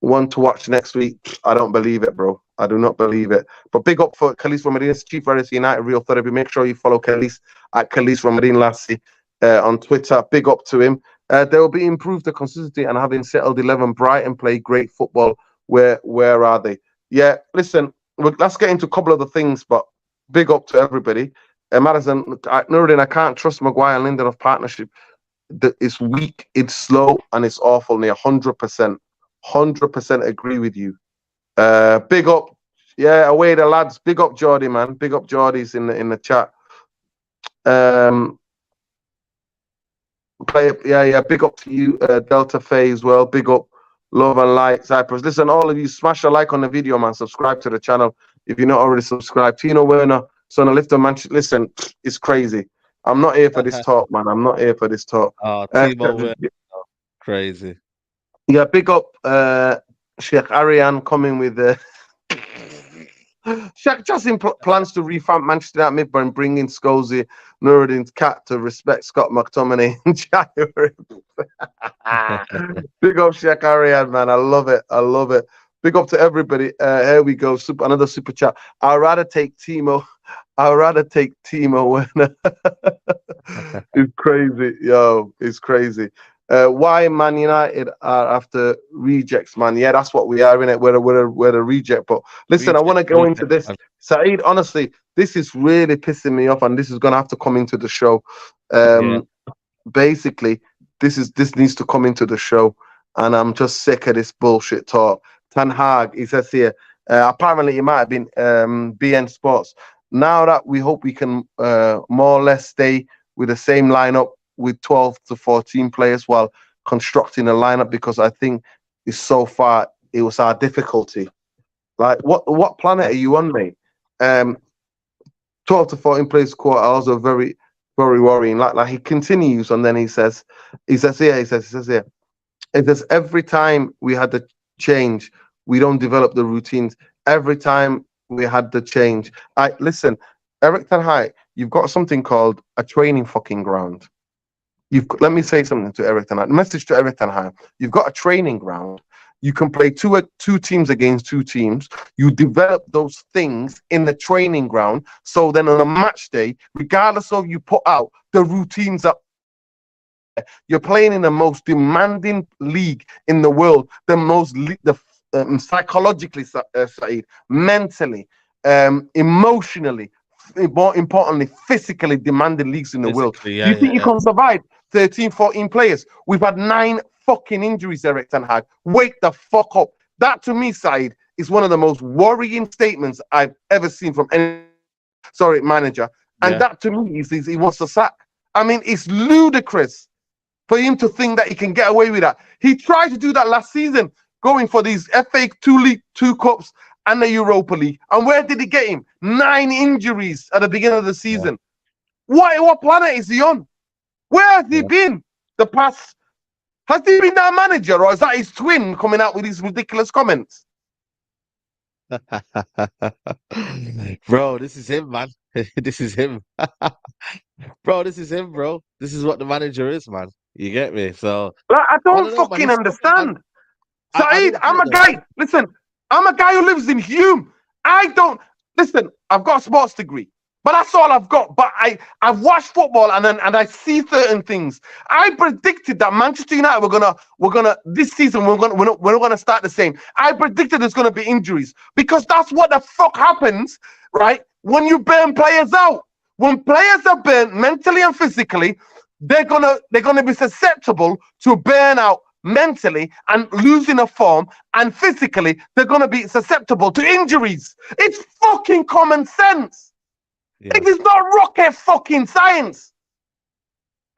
One to watch next week. I don't believe it, bro. I do not believe it. But big up for Khalis Romadin, Chief Redis United Real Therapy. Make sure you follow Khalis at Khalis Romadin Lassie on Twitter. Big up to him. They will be improved the consistency and having settled 11. Brighton play great football. Where are they? Yeah, listen, let's get into a couple of the things, but big up to everybody. Madison, Nuruddin, I can't trust Maguire and Lindelof partnership. It's weak, it's slow, and it's awful. Near 100%. 100% agree with you. Big up, away the lads. Big up Geordie, man. Big up Geordies in the chat. Play up, yeah. Big up to you, Delta Faye as well. Big up, love and light, Cyprus. Listen, all of you, smash a like on the video, man. Subscribe to the channel if you're not already subscribed. Tino Werner, son of Lifter Manchester. Listen, it's crazy. I'm not here for this talk, man. I'm not here for this talk. Oh, Timo, crazy. Yeah, big up, Sheikh Arian coming with the. Sheikh Justin plans to revamp Manchester United midfield and bring in Scorsese, Nuruddin's cat to respect Scott McTominay in January. Big up Sheikh Arian, man. I love it. I love it. Big up to everybody. Here we go. Another super chat. I'd rather take Timo Werner. It's crazy. Yo, it's crazy. Why Man United are after rejects, man? Yeah, that's what we are, innit? We're a reject. But listen, I want to go into this. Saeed, honestly, this is really pissing me off, and this is gonna have to come into the show. Basically, this needs to come into the show, and I'm just sick of this bullshit talk. Ten Hag, he says here, apparently it might have been BN Sports. Now that we hope we can more or less stay with the same lineup with 12 to 14 players while constructing a lineup, because I think it's so far it was our difficulty. Like what planet are you on, mate? 12 to 14 players score are also very, very worrying. Like he continues, and then he says here, every time we had the change, we don't develop the routines. Every time we had the change. Listen, Eric Ten Hag, you've got something called a training fucking ground. Let me say something to Eric Ten Hag. Message to Eric Ten Hag. You've got a training ground. You can play two teams against two teams. You develop those things in the training ground. So then on a match day, regardless of you put out, the routines are. You're playing in the most demanding league in the world, psychologically, mentally, emotionally, more importantly, physically demanding leagues in the world. Yeah, you think you can survive 13, 14 players? We've had 9 fucking injuries, Eric Ten Hag. Wake the fuck up. That, to me, Saeed, is one of the most worrying statements I've ever seen from any manager. And that, to me, is he wants to sack. I mean, it's ludicrous for him to think that he can get away with that. He tried to do that last season, going for these FA 2 League, 2 Cups, and the Europa League. And where did he get him? 9 injuries at the beginning of the season. What planet is he on? Where has he been the past? Has he been that manager, or is that his twin coming out with these ridiculous comments? Bro, this is him, man. This is him. Bro, this is him, bro. This is what the manager is, man. You get me? So I don't fucking understand. Saeed, I'm a guy. Listen, I'm a guy who lives in Hume. Listen, I've got a sports degree, but that's all I've got. But I've watched football and I see certain things. I predicted that Manchester United we're gonna this season we're not gonna start the same. I predicted there's gonna be injuries, because that's what the fuck happens, right? When you burn players out. When players are burnt mentally and physically, they're gonna be susceptible to burnout mentally and losing a form, and physically they're going to be susceptible to injuries. It's fucking common sense. It is not rocket fucking science.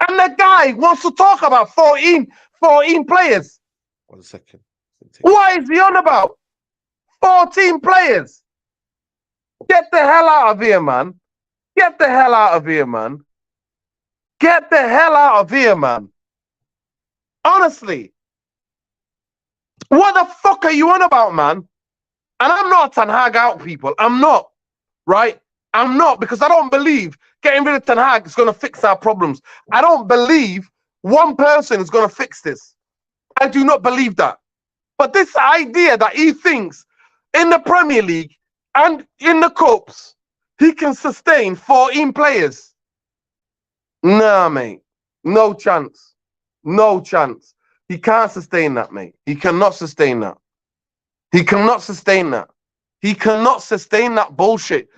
And the guy wants to talk about 14 players. 1 second. What is he on about? 14 players. Get the hell out of here, man. Get the hell out of here, man. Get the hell out of here, man. Honestly. What the fuck are you on about, man? And I'm not a Ten Hag out, people. I'm not, right? I'm not, because I don't believe getting rid of Ten Hag is going to fix our problems. I don't believe one person is going to fix this. I do not believe that. But this idea that he thinks in the Premier League and in the Cups, he can sustain 14 players. Nah, mate. No chance. No chance. He can't sustain that, mate. He cannot sustain that. He cannot sustain that. He cannot sustain that bullshit.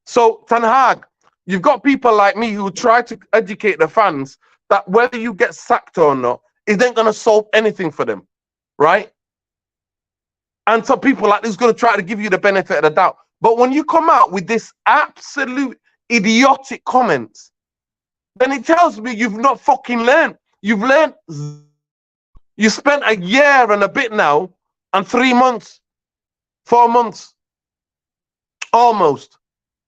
So, Ten Hag, you've got people like me who try to educate the fans that whether you get sacked or not isn't going to solve anything for them, right? And some people like this going to try to give you the benefit of the doubt. But when you come out with this absolute idiotic comments, then it tells me you've not fucking learned. You've learned. You spent a year and a bit now, and 3 months, 4 months, almost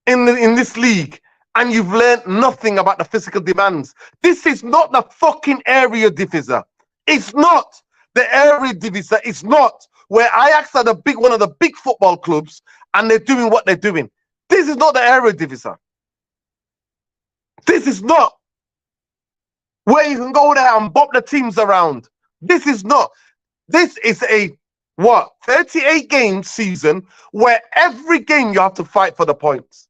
in this league, and you've learned nothing about the physical demands. This is not the fucking area divisor. It's not the area divisor. It's not where Ajax are one of the big football clubs, and they're doing what they're doing. This is not the area divisor. This is not where you can go there and bop the teams around. This is not. This is a 38 game season where every game you have to fight for the points.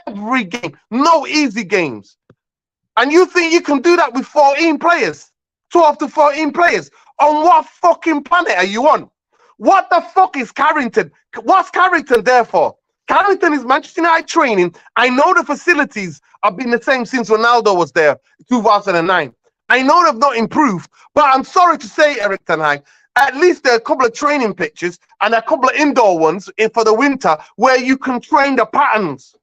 Every game, no easy games. And you think you can do that with 14 players? 12 to 14 players? On what fucking planet are you on? What the fuck is Carrington? What's Carrington there for? Carrington is Manchester United training. I know the facilities have been the same since Ronaldo was there, 2009. I know they've not improved, but I'm sorry to say, Erik ten Hag, at least there are a couple of training pitches and a couple of indoor ones for the winter where you can train the patterns,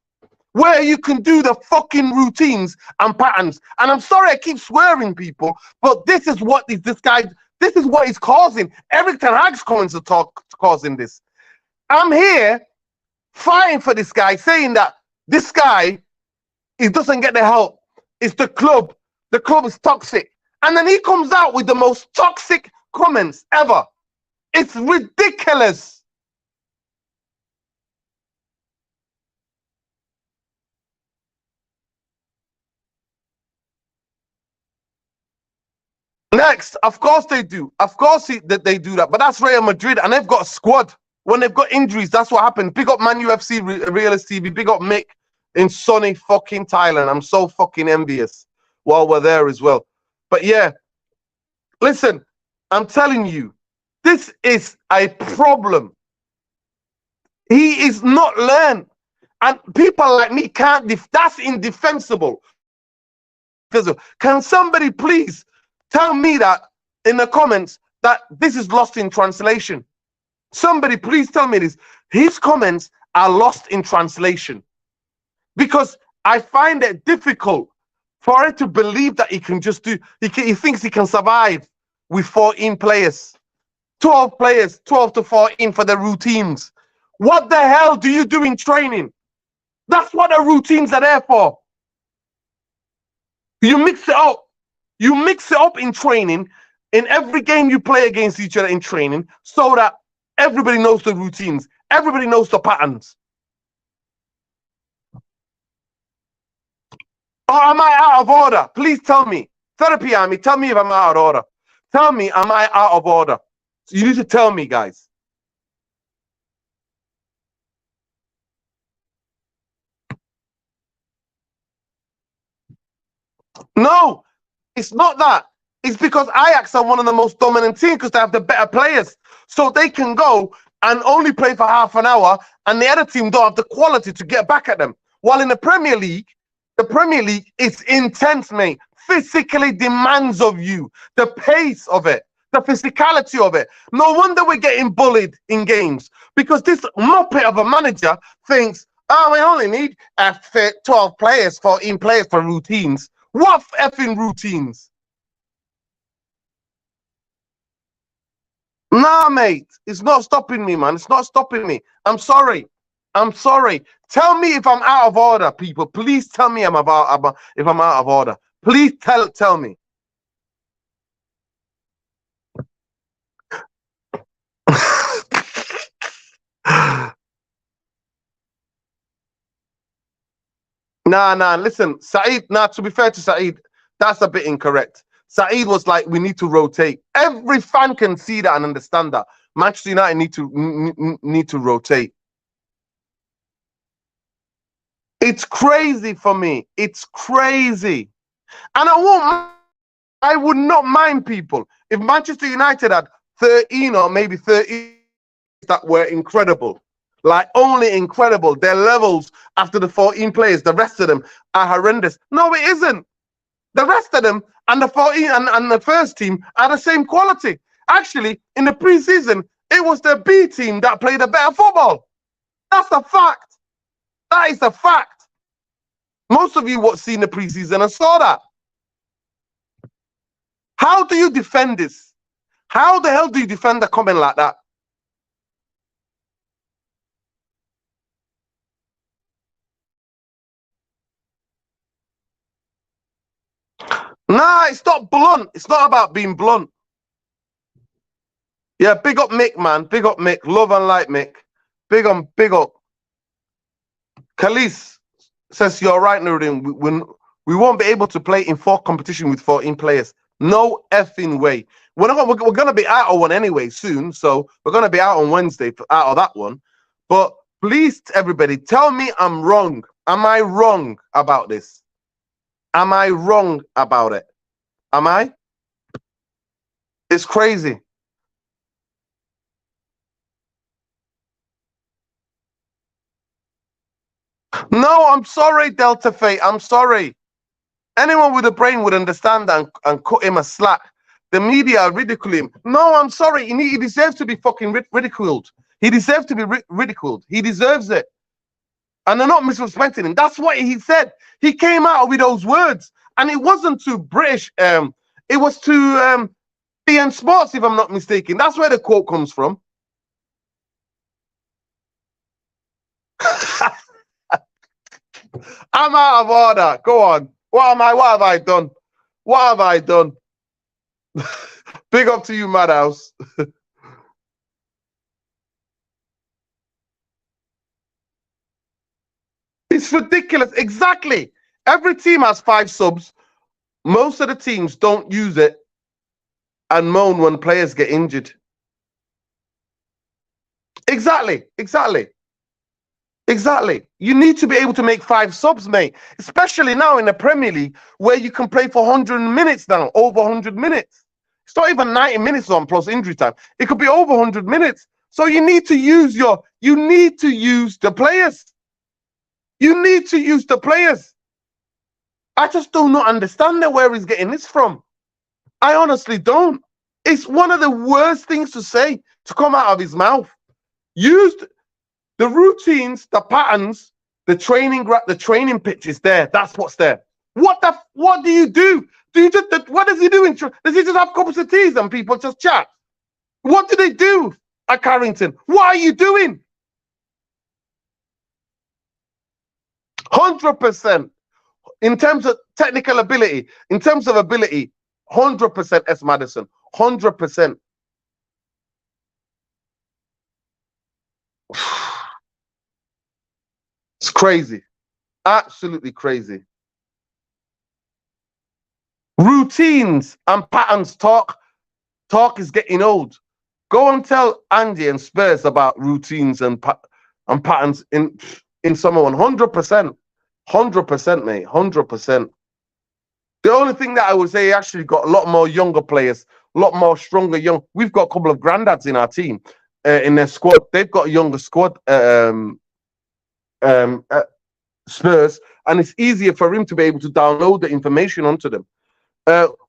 where you can do the fucking routines and patterns. And I'm sorry I keep swearing, people, but this is what this is what he's causing. Erik ten Hag's coming to talk causing this. I'm here fighting for this guy, saying that this guy, he doesn't get the help. It's the club. The club is toxic. And then he comes out with the most toxic comments ever. It's ridiculous. Next, of course they do. Of course they do that. But that's Real Madrid, and they've got a squad. When they've got injuries, that's what happened. Big up Man UFC, Realist TV. Big up Mick in sunny fucking Thailand. I'm so fucking envious while we're there as well. But yeah, listen, I'm telling you, this is a problem. He is not learned. And people like me can't, that's indefensible. Can somebody please tell me that in the comments that this is lost in translation? Somebody please tell me this. His comments are lost in translation. Because I find it difficult for it to believe that he can just do, he thinks he can survive with 14 players. 12 players, 12 to 14 for the routines. What the hell do you do in training? That's what the routines are there for. You mix it up. You mix it up in training, in every game you play against each other in training, so that everybody knows the routines. Everybody knows the patterns. Or am I out of order? Please tell me. Therapy Army, tell me if I'm out of order. Tell me, am I out of order? So you need to tell me, guys. No, it's not that. It's because Ajax are one of the most dominant teams because they have the better players. So they can go and only play for half an hour, and the other team don't have the quality to get back at them. While in the Premier League is intense, mate. Physically demands of you. The pace of it. The physicality of it. No wonder we're getting bullied in games. Because this muppet of a manager thinks, oh, we only need 12 players, 14 players for routines. What effing routines? Nah, mate. It's not stopping me, man. It's not stopping me. I'm sorry. I'm sorry. Tell me if I'm out of order, people. Please tell me if I'm out of order. Please tell me. Nah, listen, Saeed, to be fair to Saeed, that's a bit incorrect. Saeed was like, we need to rotate. Every fan can see that and understand that. Manchester United need to rotate. It's crazy for me. It's crazy. And I would not mind, people, if Manchester United had 13 or maybe 30 that were incredible. Like, only incredible. Their levels after the 14 players, the rest of them are horrendous. No, it isn't. The rest of them and the 14 and the first team are the same quality. Actually, in the preseason, it was the B team that played a better football. That's a fact. That is a fact. Most of you seen the preseason and saw that. How do you defend this? How the hell do you defend a comment like that? Nah, it's not blunt. It's not about being blunt. Yeah, big up Mick, man. Big up Mick. Love and light Mick. Big up. Khalees says you're right, Nuruddin. We won't be able to play in 4 competition with 14 players. No effing way. We're gonna be out of one anyway soon, so we're gonna be out on Wednesday out of that one. But please, everybody, tell me I'm wrong. Am I wrong about this? Am I wrong about it? Am I? It's crazy. No, I'm sorry, Delta Fate. I'm sorry. Anyone with a brain would understand that and cut him a slack. The media ridicule him. No, I'm sorry. He deserves to be fucking ridiculed. He deserves to be ridiculed. He deserves it. And they're not misrespecting him. That's what he said. He came out with those words. And it wasn't to British. It was to BN Sports, if I'm not mistaken. That's where the quote comes from. I'm out of order. Go on. What have I done? What have I done? Big up to you, Madhouse. It's ridiculous. Exactly. Every team has 5 subs. Most of the teams don't use it and moan when players get injured. Exactly. You need to be able to make 5 subs, mate. Especially now in the Premier League, where you can play for 100 minutes now, over 100 minutes. It's not even 90 minutes on plus injury time. It could be over 100 minutes. So you need to use the players. You need to use the players. I just do not understand where he's getting this from. I honestly don't. It's one of the worst things to say, to come out of his mouth. Use the routines, the patterns, the training pitch is there. That's what's there. What do you do? What does he do? Does he just have cups of teas and people just chat? What do they do at Carrington? What are you doing? 100%. In terms of technical ability, in terms of ability, 100% S. Madison. 100%. It's crazy. Absolutely crazy. Routines and patterns talk is getting old. Go and tell Andy and Spurs about routines and patterns in summer one. 100%. 100%, mate. 100%. The only thing that I would say, actually got a lot more younger players, a lot more stronger young. We've got a couple of granddads in our team, in their squad. They've got a younger squad, Spurs, and it's easier for him to be able to download the information onto them.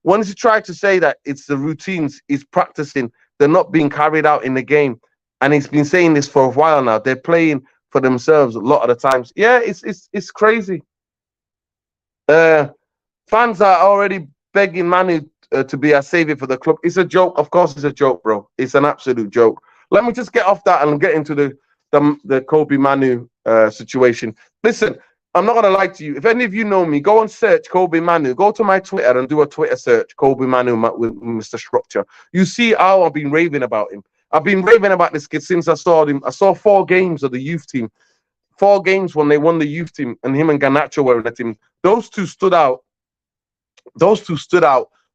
Once you try to say that it's the routines he's practicing, they're not being carried out in the game, and he's been saying this for a while now. They're playing for themselves a lot of the times. Yeah, it's crazy. Fans are already begging Manu to be a savior for the club. It's a joke. Of course, it's a joke, bro. It's an absolute joke. Let me just get off that and get into the Kobe Manu situation. Listen, I'm not gonna lie to you. If any of you know me, go and search Kobe Manu. Go to my Twitter and do a Twitter search, Kobe Manu with Mr. Structure. You see how I've been raving about him. I've been raving about this kid since I saw him. I saw 4 games of the youth team. 4 games when they won the youth team, and him and Garnacho were in the team. Those two stood out.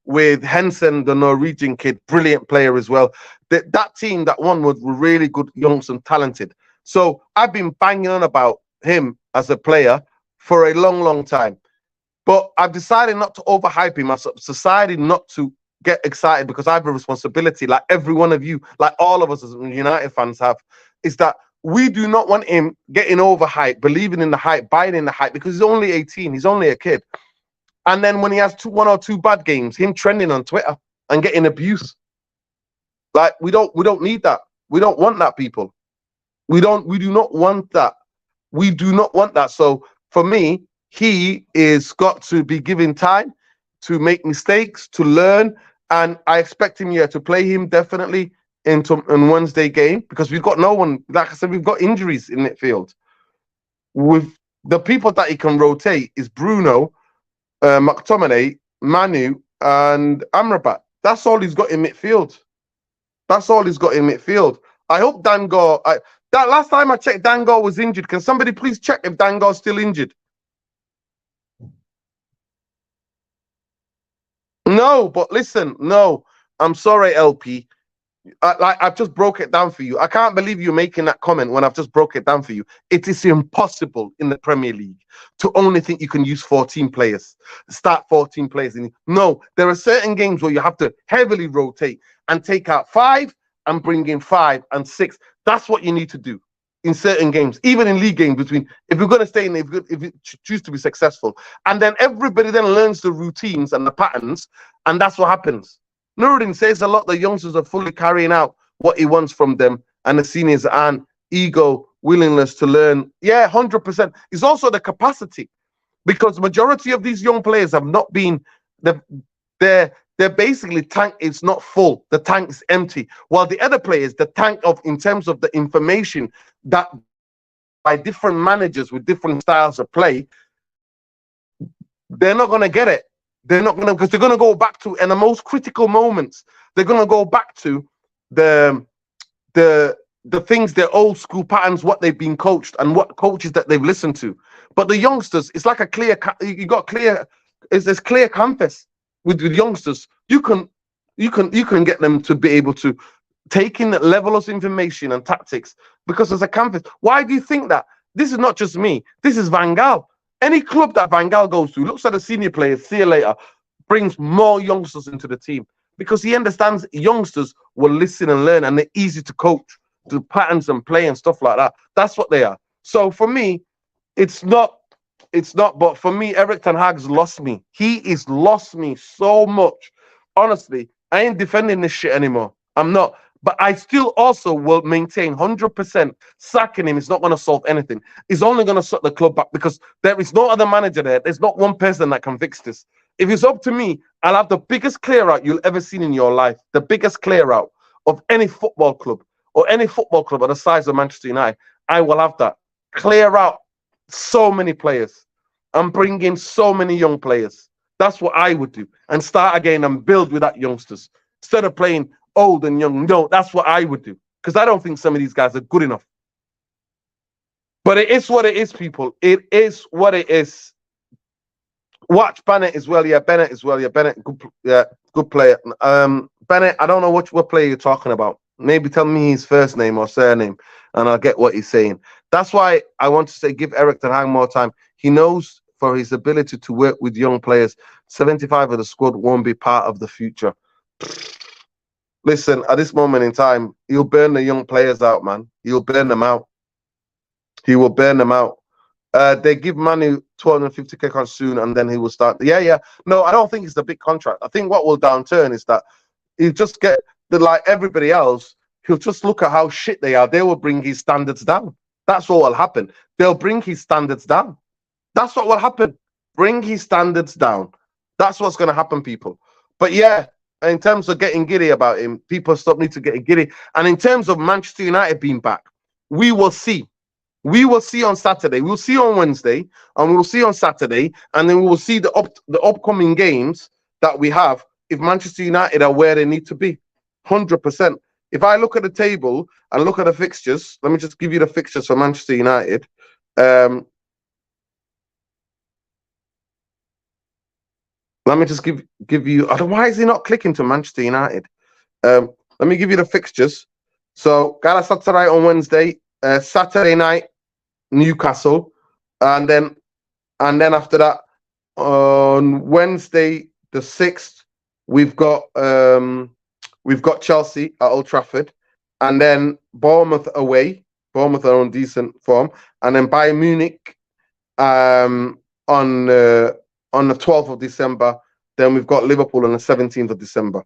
With Henson, the Norwegian kid, brilliant player as well. That team that won were really good, young and talented. So I've been banging on about him as a player for a long, long time. But I've decided not to overhype him. I've decided not to get excited because I have a responsibility, like every one of you, like all of us as United fans have, is that we do not want him getting overhyped, believing in the hype, buying in the hype, because he's only 18. He's only a kid. And then when he has 1 or 2 bad games, him trending on Twitter and getting abuse. Like, we don't need that. We don't want that, people. We do not want that. We do not want that. So for me, he is got to be given time to make mistakes, to learn, and I expect him to play him definitely in Wednesday game because we've got no one. Like I said, we've got injuries in midfield. With the people that he can rotate is Bruno, McTominay, Manu, and Amrabat. That's all he's got in midfield. That's all he's got in midfield. I hope Dango. That last time I checked, Dango was injured. Can somebody please check if Dango's still injured? No, but listen, no. I'm sorry, LP. I've just broke it down for you. I can't believe you're making that comment when I've just broke it down for you. It is impossible in the Premier League to only think you can use 14 players, start 14 players. No, there are certain games where you have to heavily rotate and take out 5 and bring in 5 and 6. That's what you need to do in certain games, even in league games. If you're going to stay in, if you choose to be successful, and then everybody then learns the routines and the patterns, and that's what happens. Nuruddin says a lot the youngsters are fully carrying out what he wants from them, and the seniors aren't. Ego, willingness to learn. Yeah, 100%. It's also the capacity, because majority of these young players have not been they're basically tank is not full. The tank is empty. While the other players, the tank of in terms of the information that by different managers with different styles of play, they're not going to get it. They're not going to, because they're going to go back to, in the most critical moments, they're going to go back to the things, their old school patterns, what they've been coached and what coaches that they've listened to. But the youngsters, it's like a clear, there's clear canvas with youngsters. You can get them to be able to take in level of information and tactics because there's a canvas. Why do you think that? This is not just me. This is Van Gaal. Any club that Van Gaal goes to, looks at the senior players, see you later, brings more youngsters into the team because he understands youngsters will listen and learn and they're easy to coach, to patterns and play and stuff like that. That's what they are. So for me, it's not, but for me, Eric Ten Hag's lost me. He is lost me so much. Honestly, I ain't defending this shit anymore. I'm not. But I still also will maintain 100% sacking him is not going to solve anything. It's only going to set the club back because there is no other manager there. There's not one person that can fix this. If it's up to me, I'll have the biggest clear out you'll ever seen in your life. The biggest clear out of any football club or any football club of the size of Manchester United. I will have that. Clear out so many players and bring in so many young players. That's what I would do and start again and build with that youngsters instead of playing old and young. No, that's what I would do because I don't think some of these guys are good enough. But it is what it is, people. It is what it is. Watch Bennett as well. Yeah, Bennett as well. Yeah, Bennett, good player. Bennett, I don't know what player you're talking about. Maybe tell me his first name or surname, and I'll get what he's saying. That's why I want to say give Eric Ten Hag more time. He knows for his ability to work with young players. 75 of the squad won't be part of the future. Listen, at this moment in time, he'll burn the young players out, man. He'll burn them out. He will burn them out. They give Manu 250k on soon, and then he will start. Yeah. No, I don't think it's the big contract. I think what will downturn is that he'll just get like everybody else. He'll just look at how shit they are. They will bring his standards down. That's what will happen. They'll bring his standards down. That's what will happen. Bring his standards down. That's what's going to happen, people. But yeah. In terms of getting giddy about him, people need to get giddy. And in terms of Manchester United being back, we will see. We will see on Saturday. We'll see on Wednesday, and we will see on Saturday, and then we will see the upcoming games that we have if Manchester United are where they need to be. 100%. If I look at the table and look at the fixtures, let me just give you the fixtures for Manchester United. Let me just give you. Why is he not clicking to Manchester United? Let me give you the fixtures. So Galatasararay on Wednesday, Saturday night, Newcastle, and then after that on Wednesday the 6th, we've got Chelsea at Old Trafford, and then Bournemouth away. Bournemouth are on decent form, and then Bayern Munich on the 12th of December, then we've got Liverpool on the 17th of December.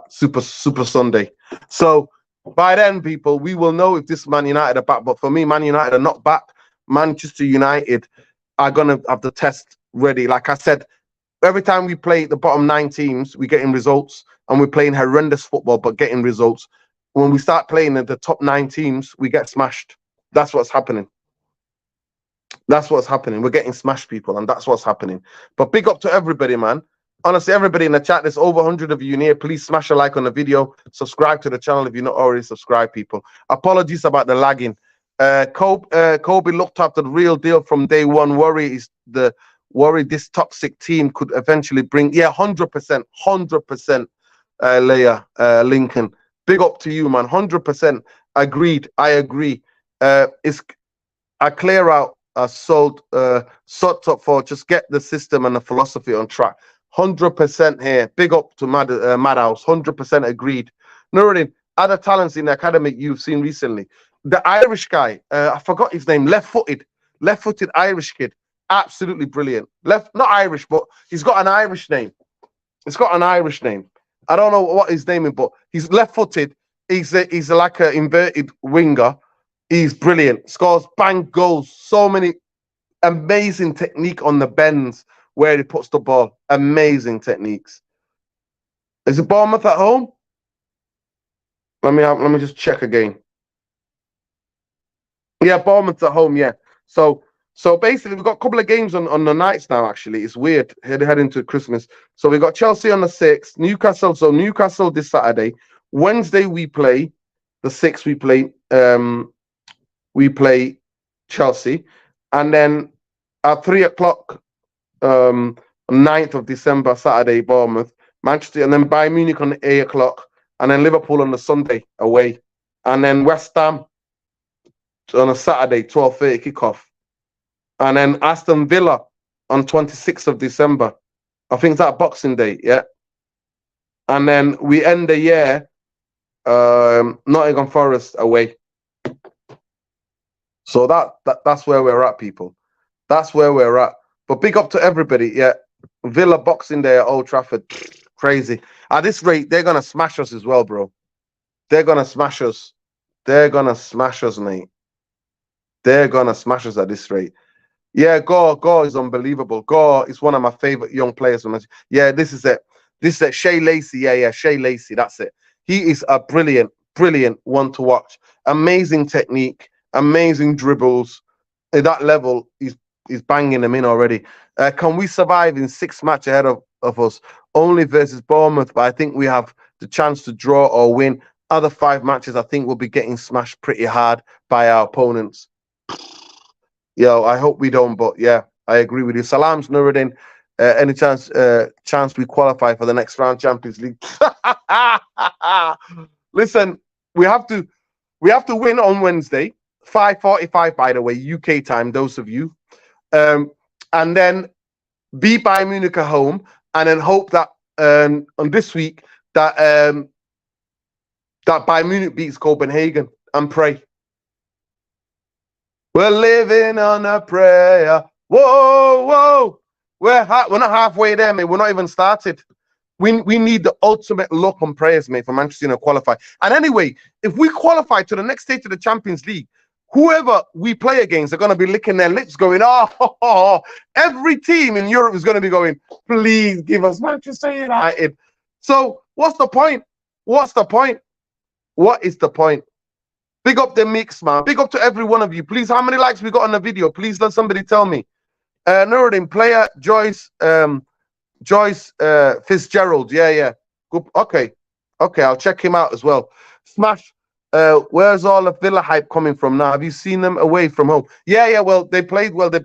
Super Sunday. So by then, people, we will know if this Man United are back. But for me, Man United are not back. Manchester United are going to have the test ready. Like I said, Every time we play the bottom 9 teams, we're getting results, and we're playing horrendous football, but getting results. When we start playing at the top 9 teams, we get smashed. That's what's happening. That's what's happening. We're getting smashed, people, and that's what's happening. But big up to everybody, man. Honestly, everybody in the chat, there's over 100 of you in here. Please smash a like on the video. Subscribe to the channel if you're not already subscribed, people. Apologies about the lagging. Kobe looked after the real deal from day one. Worry this toxic team could eventually bring. Yeah, 100%. 100%, Leia, Lincoln. Big up to you, man. 100%. Agreed. I agree. It's a clear out. Sold up for just get the system and the philosophy on track. 100% here. Big up to Madhouse. 100% agreed. Nuruddin, other talents in the academy you've seen recently. The Irish guy, I forgot his name. Left-footed Irish kid. Absolutely brilliant. Not Irish, but he's got an Irish name. It's got an Irish name. I don't know what his name is, but he's left-footed. He's like an inverted winger. He's brilliant. Scores bang goals. So many amazing technique on the bends where he puts the ball. Amazing techniques. Is it Bournemouth at home? Let me just check again. Yeah, Bournemouth at home. Yeah. So basically, we've got a couple of games on the nights now. Actually, it's weird heading to Christmas. So we got Chelsea on the 6th, Newcastle. So Newcastle this Saturday. Wednesday we play the 6th. We play Chelsea, and then at 3 o'clock, 9th of December, Saturday, Bournemouth, Manchester, and then Bayern Munich on 8 o'clock, and then Liverpool on the Sunday away, and then West Ham on a Saturday, 12:30 kickoff, and then Aston Villa on 26th of December. I think that's Boxing Day, yeah. And then we end the year, Nottingham Forest away. So that's where we're at, people. That's where we're at. But big up to everybody. Yeah, Villa Boxing Day at Old Trafford. Crazy. At this rate, they're gonna smash us as well, bro. They're gonna smash us. They're gonna smash us, mate. They're gonna smash us at this rate. Yeah, Gore is unbelievable. Gore is one of my favorite young players. Yeah, this is it. This is it. Shea Lacey. Yeah, Shea Lacey. That's it. He is a brilliant one to watch. Amazing technique. Amazing dribbles. At that level, he's banging them in already. Can we survive in 6 matches ahead of us? Only versus Bournemouth, but I think we have the chance to draw or win. Other 5 matches, I think we'll be getting smashed pretty hard by our opponents. Yo, I hope we don't, but yeah, I agree with you. Salams, Nuruddin. Any chance we qualify for the next round Champions League? Listen, we have to win on Wednesday. 5:45, by the way, UK time, those of you. And then beat Bayern Munich at home, and then hope that on this week that Bayern Munich beats Copenhagen, and pray. We're living on a prayer. Whoa. We're not halfway there, mate. We're not even started. We need the ultimate luck on prayers, mate, for Manchester United to qualify. And anyway, if we qualify to the next stage of the Champions League, whoever we play against are going to be licking their lips going, oh, every team in Europe is going to be going, please give us Manchester United. So what's the point? What is the point? Big up the mix, man. Big up to every one of you. Please, how many likes we got on the video? Please let somebody tell me. Nuruddin, player Joyce Fitzgerald. Yeah. Good. Okay, I'll check him out as well. Smash. Where's all the Villa hype coming from now? Have you seen them away from home? Yeah. Well, they played well. They're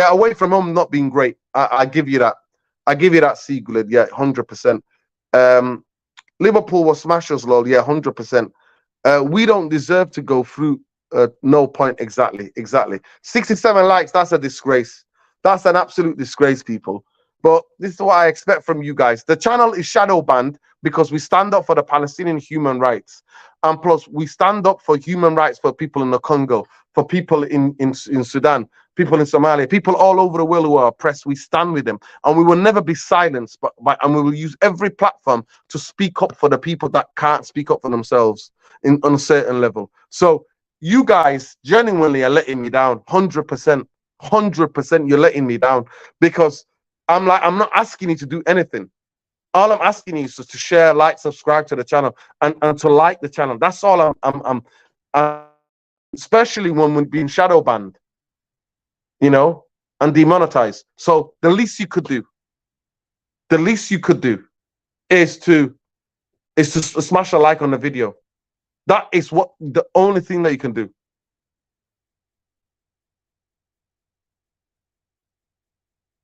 away from home, not being great. I give you that. Sigurd. Yeah, 100%. Liverpool will smash us, lol. Yeah, 100%. We don't deserve to go through. No point. Exactly. 67 likes. That's a disgrace. That's an absolute disgrace, people. But this is what I expect from you guys. The channel is shadow banned because we stand up for the Palestinian human rights. And plus, we stand up for human rights for people in the Congo, for people in Sudan, people in Somalia, people all over the world who are oppressed. We stand with them. And we will never be silenced, and we will use every platform to speak up for the people that can't speak up for themselves on a certain level. So you guys genuinely are letting me down. 100%. You're letting me down because I'm not asking you to do anything. All I'm asking you is just to share, like, subscribe to the channel, and to like the channel. That's all I'm especially when we're being shadow banned, you know, and demonetized. So the least you could do, is to smash a like on the video. That is what the only thing that you can do.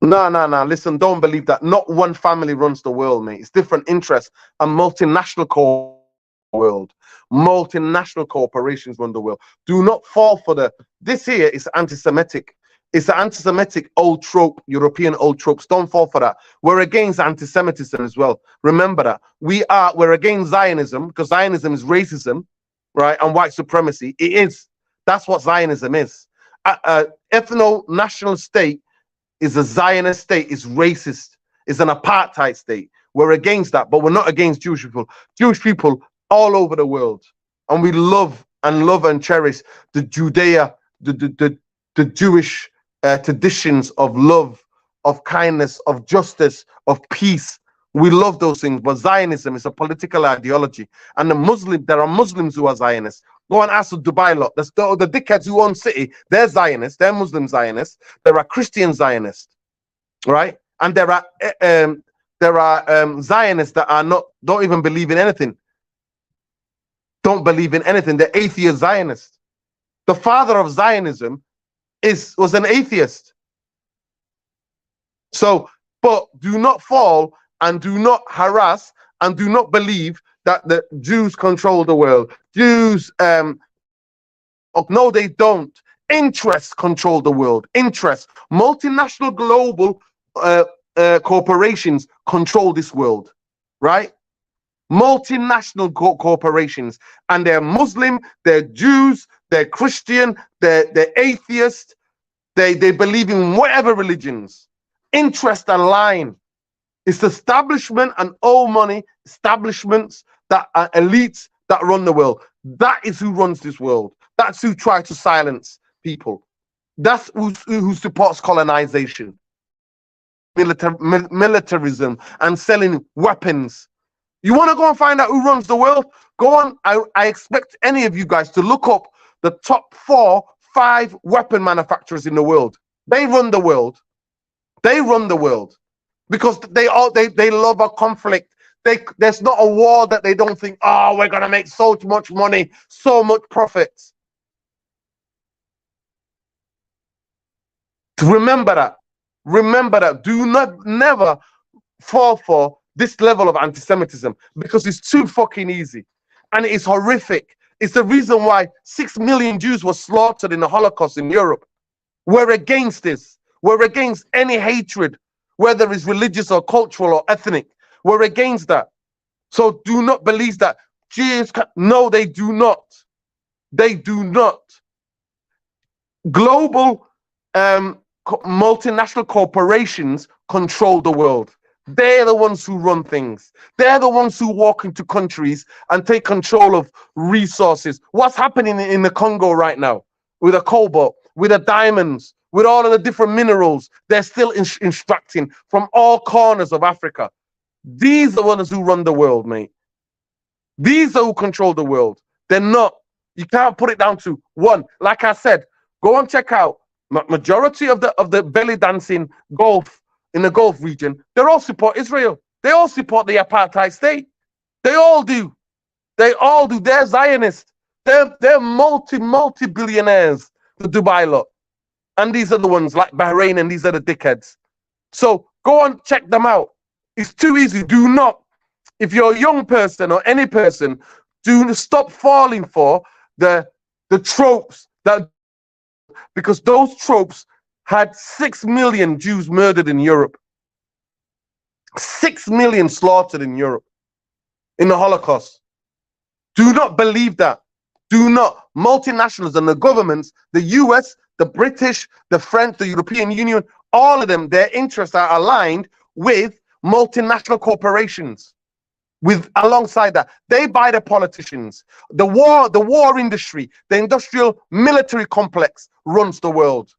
No. Listen, don't believe that. Not one family runs the world, mate. It's different interests and multinational world. Multinational corporations run the world. Do not fall for this here is anti-Semitic. It's an anti-Semitic old trope, European old tropes. Don't fall for that. We're against anti-Semitism as well. Remember that. We're against Zionism, because Zionism is racism, right? And white supremacy. It is. That's what Zionism is. Ethno-national state is a Zionist state, is racist, is an apartheid state. We're against that, but we're not against Jewish people. Jewish people all over the world, and we love and cherish the Judea, the Jewish traditions of love, of kindness, of justice, of peace. We love those things, but Zionism is a political ideology, and there are Muslims who are Zionists. Go and ask the Dubai lot. The dickheads who own city, they're Zionists. They're Muslim Zionists. There are Christian Zionists, right? And there are Zionists that don't even believe in anything. Don't believe in anything. They're atheist Zionists. The father of Zionism was an atheist. So, but do not fall and do not harass and do not believe that the Jews control the world. Jews, no, they don't. Interests control the world. Interests. Multinational global corporations control this world, right? Multinational corporations, and they're Muslim, they're Jews, they're Christian, they're atheist, they believe in whatever religions. Interest and line. It's the establishment and old money establishments that are elites that run the world. That is who runs this world. That's who try to silence people. That's who supports colonization, militarism, and selling weapons. You want to go and find out who runs the world? Go on. I expect any of you guys to look up the top 4-5 weapon manufacturers in the world. They run the world. They run the world because they love a conflict. There's not a war that they don't think, oh, we're gonna make so much money, so much profits. Remember that. Remember that. Do not never fall for this level of anti-Semitism, because it's too fucking easy and it's horrific. It's the reason why 6 million Jews were slaughtered in the Holocaust in Europe. We're against this. We're against any hatred, whether it's religious or cultural or ethnic. We're against that. So do not believe that Jews no, they do not. They do not. Global multinational corporations control the world. They're the ones who run things. They're the ones who walk into countries and take control of resources. What's happening in the Congo right now with the cobalt, with the diamonds, with all of the different minerals? They're still instructing from all corners of Africa. These are the ones who run the world, mate. These are who control the world. They're not. You can't put it down to one. Like I said, go and check out majority of the belly dancing golf in the Gulf region. They all support Israel. They all support the apartheid state. They all do. They all do. They're Zionists. They're multi-billionaires, the Dubai lot. And these are the ones like Bahrain, and these are the dickheads. So go and check them out. It's too easy. Do not, if you're a young person or any person, do stop falling for the tropes that, because those tropes had 6 million Jews murdered in Europe. 6 million slaughtered in Europe in the Holocaust. Do not believe that. Do not. Multinationals and the governments, the US, the British, the French, the European Union, all of them, their interests are aligned with multinational corporations. Alongside that, they buy the politicians. The war industry, the industrial military complex runs the world.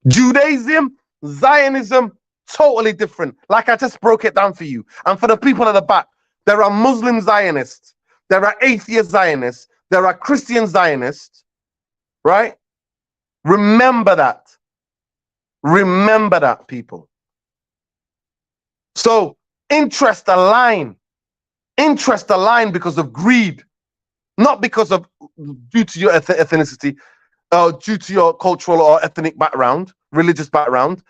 Judaism, Zionism, totally different. Like I just broke it down for you. And for the people at the back, there are Muslim Zionists, there are atheist Zionists, there are Christian Zionists, right? Remember that. Remember that, people. So interest align because of greed, not because of due to your ethnicity, due to your cultural or ethnic background, religious background.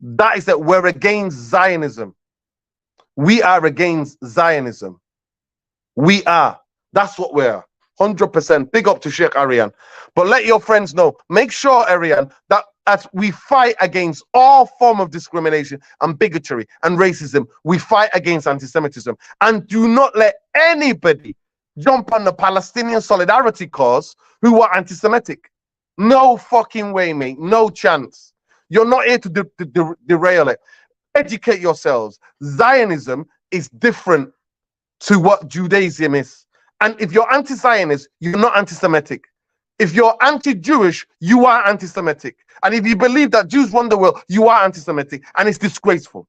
That is that we're against Zionism. We are against Zionism. We are. That's what we are. 100%. Big up to Sheikh Arian. But let your friends know. Make sure, Arian, that as we fight against all form of discrimination and bigotry and racism, we fight against anti-Semitism. And do not let anybody jump on the Palestinian solidarity cause who are anti-Semitic. No fucking way, mate. No chance. You're not here to derail it. Educate yourselves. Zionism is different to what Judaism is. And if you're anti-Zionist, you're not anti-Semitic. If you're anti-Jewish, you are anti-Semitic. And if you believe that Jews run the world, you are anti-Semitic. And it's disgraceful.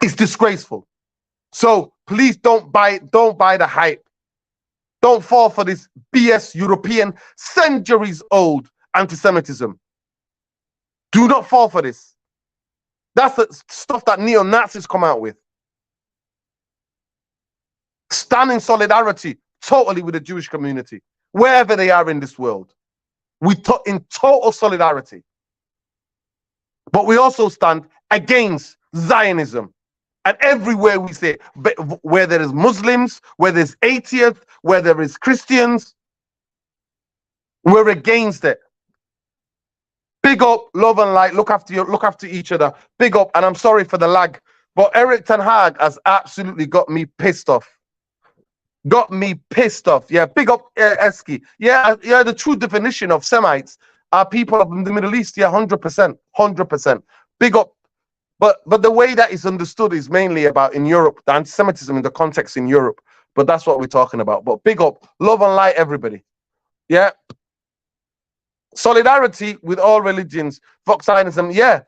It's disgraceful. So please don't buy the hype. Don't fall for this BS European centuries old anti-Semitism. Do not fall for this. That's the stuff that neo-Nazis come out with. Stand in solidarity totally with the Jewish community, wherever they are in this world. We in total solidarity. But we also stand against Zionism. And everywhere we say, where there is Muslims, where there's atheists, where there is Christians, we're against it. Big up, love and light. Look after each other. Big up, and I'm sorry for the lag, but Eric Ten Hag has absolutely got me pissed off. Got me pissed off. Yeah, big up, Eski. Yeah, the true definition of Semites are people of the Middle East. Yeah, 100%, 100%. Big up. But the way that is understood is mainly about in Europe, the anti-Semitism in the context in Europe. But that's what we're talking about. But big up, love and light, everybody. Yeah. Solidarity with all religions. Fuck Zionism. Yeah.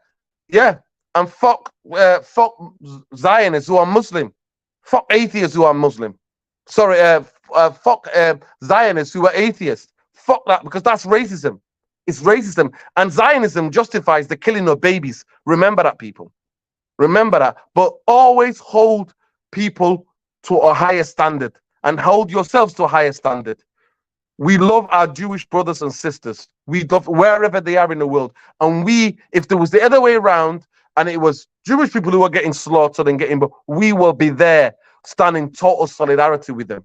And fuck Zionists who are Muslim. Fuck atheists who are Muslim. Sorry, fuck Zionists who are atheists. Fuck that, because that's racism. It's racism. And Zionism justifies the killing of babies. Remember that, people. Remember that. But always hold people to a higher standard and hold yourselves to a higher standard. We love our Jewish brothers and sisters. We love wherever they are in the world. And if there was the other way around and it was Jewish people who were getting slaughtered and getting, we will be there, standing in total solidarity with them.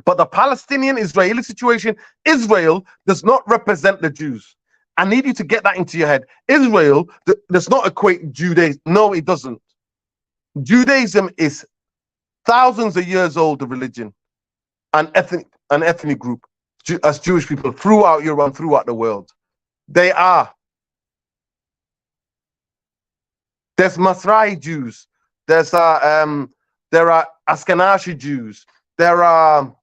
But the Palestinian-Israeli situation, Israel does not represent the Jews. I need you to get that into your head. Israel does not equate Judaism. No, it doesn't. Judaism is thousands of years old, the religion, an ethnic group, as Jewish people throughout Europe and throughout the world. They are. There's Masrai Jews. There are Ashkenazi Jews. There are,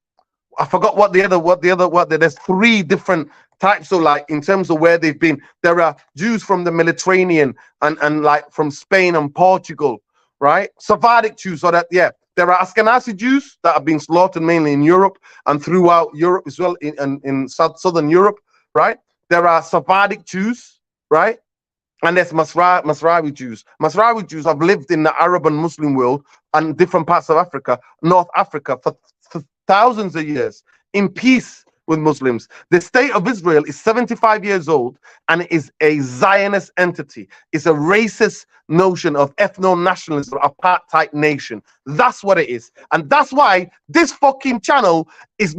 I forgot there's three different types. So like in terms of where they've been, there are Jews from the Mediterranean and like from Spain and Portugal, right? Sephardic Jews. So that, yeah, there are Ashkenazi Jews that have been slaughtered mainly in Europe and throughout Europe as well, in southern Europe, right? There are Sephardic Jews, right? And there's Masrawi Jews. Masrawi Jews have lived in the Arab and Muslim world and different parts of Africa, North Africa, for thousands of years, in peace with Muslims. The state of Israel is 75 years old and is a Zionist entity. It's a racist notion of ethno-nationalism, apartheid nation. That's what it is. And that's why this fucking channel it's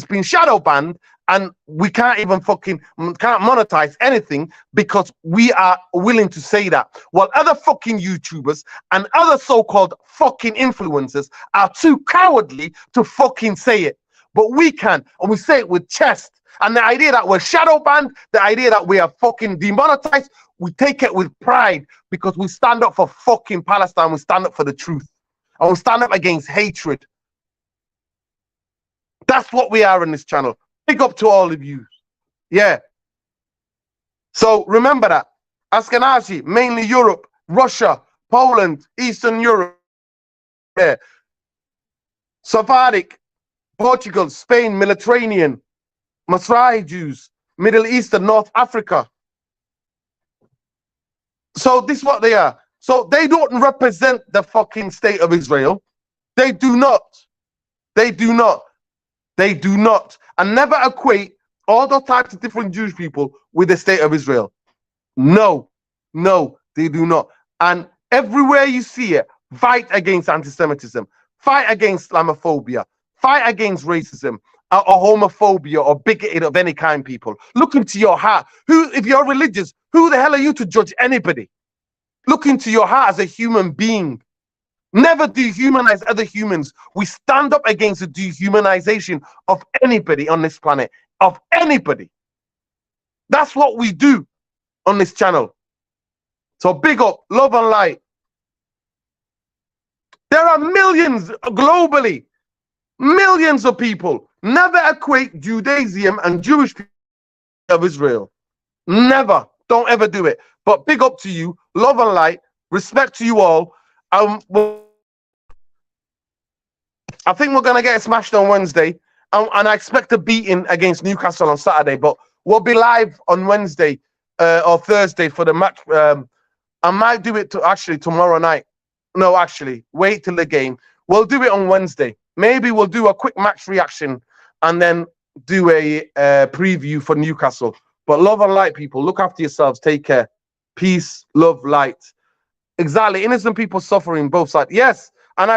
been shadow banned, and we can't monetize anything because we are willing to say that. While other fucking YouTubers and other so-called fucking influencers are too cowardly to fucking say it. But we can, and we say it with chest. And the idea that we're shadow banned, the idea that we are fucking demonetized, we take it with pride because we stand up for fucking Palestine. We stand up for the truth. And we stand up against hatred. That's what we are in this channel. Big up to all of you. Yeah. So remember that. Ashkenazi, mainly Europe, Russia, Poland, Eastern Europe. Yeah. Sephardic, Portugal, Spain, Mediterranean, Mizrahi Jews, Middle Eastern, North Africa. So this is what they are. So they don't represent the fucking state of Israel. They do not. They do not. They do not. And never equate all those types of different Jewish people with the state of Israel. No, no, they do not. And everywhere you see it, fight against anti-Semitism, fight against Islamophobia, fight against racism, or homophobia, or bigoted of any kind, people. Look into your heart. Who, if you're religious, who the hell are you to judge anybody? Look into your heart as a human being. Never dehumanize other humans. We stand up against the dehumanization of anybody on this planet, of anybody. That's what we do on this channel. So big up, love and light. There are millions globally, millions of people. Never equate Judaism and Jewish people of Israel. Never. Don't ever do it. But big up to you, love and light, respect to you all. I think we're gonna get smashed on Wednesday, and I expect a beating against Newcastle on Saturday. But we'll be live on Wednesday or Thursday for the match. I might do it actually tomorrow night. No, actually, wait till the game. We'll do it on Wednesday. Maybe we'll do a quick match reaction and then do a preview for Newcastle. But love and light, people. Look after yourselves. Take care. Peace, love, light. Exactly. Innocent people suffering both sides. Yes. And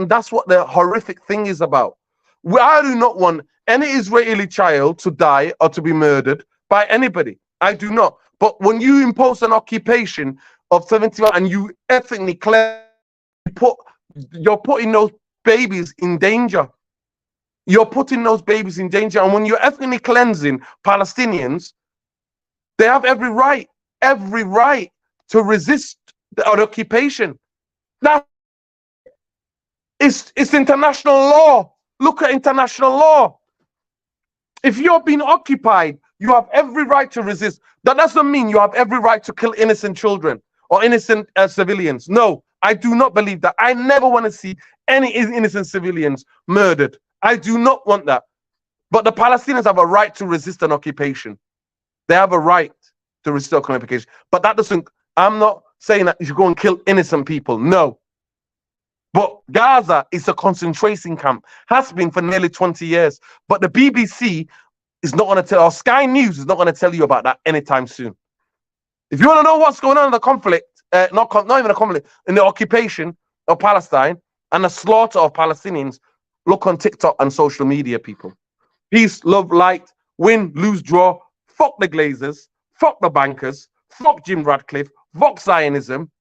that's what the horrific thing is about. I do not want any Israeli child to die or to be murdered by anybody. I do not. But when you impose an occupation of 71 and you ethnically cleanse, you're putting those babies in danger. You're putting those babies in danger. And when you're ethnically cleansing Palestinians, they have every right to resist the occupation. Now, it's international law. Look at international law. If you're being occupied, you have every right to resist. That doesn't mean you have every right to kill innocent children or innocent civilians. No, I do not believe that. I never want to see any innocent civilians murdered. I do not want that. But the Palestinians have a right to resist an occupation. They have a right to resist an occupation. But that doesn't, I'm not saying that you should go and kill innocent people. No. But Gaza is a concentration camp, has been for nearly 20 years. But the BBC is not going to tell, or Sky News is not going to tell you about that anytime soon. If you want to know what's going on in the conflict, not even a conflict, in the occupation of Palestine and the slaughter of Palestinians, look on TikTok and social media, people. Peace, love, light, win, lose, draw. Fuck the Glazers. Fuck the bankers. Fuck Jim Radcliffe. Fuck Zionism.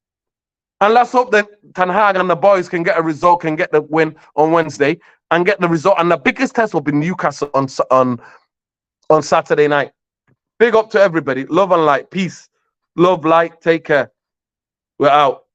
And let's hope that Ten Hag and the boys can get a result, can get the win on Wednesday and get the result. And the biggest test will be Newcastle on Saturday night. Big up to everybody. Love and light. Peace. Love, light. Take care. We're out.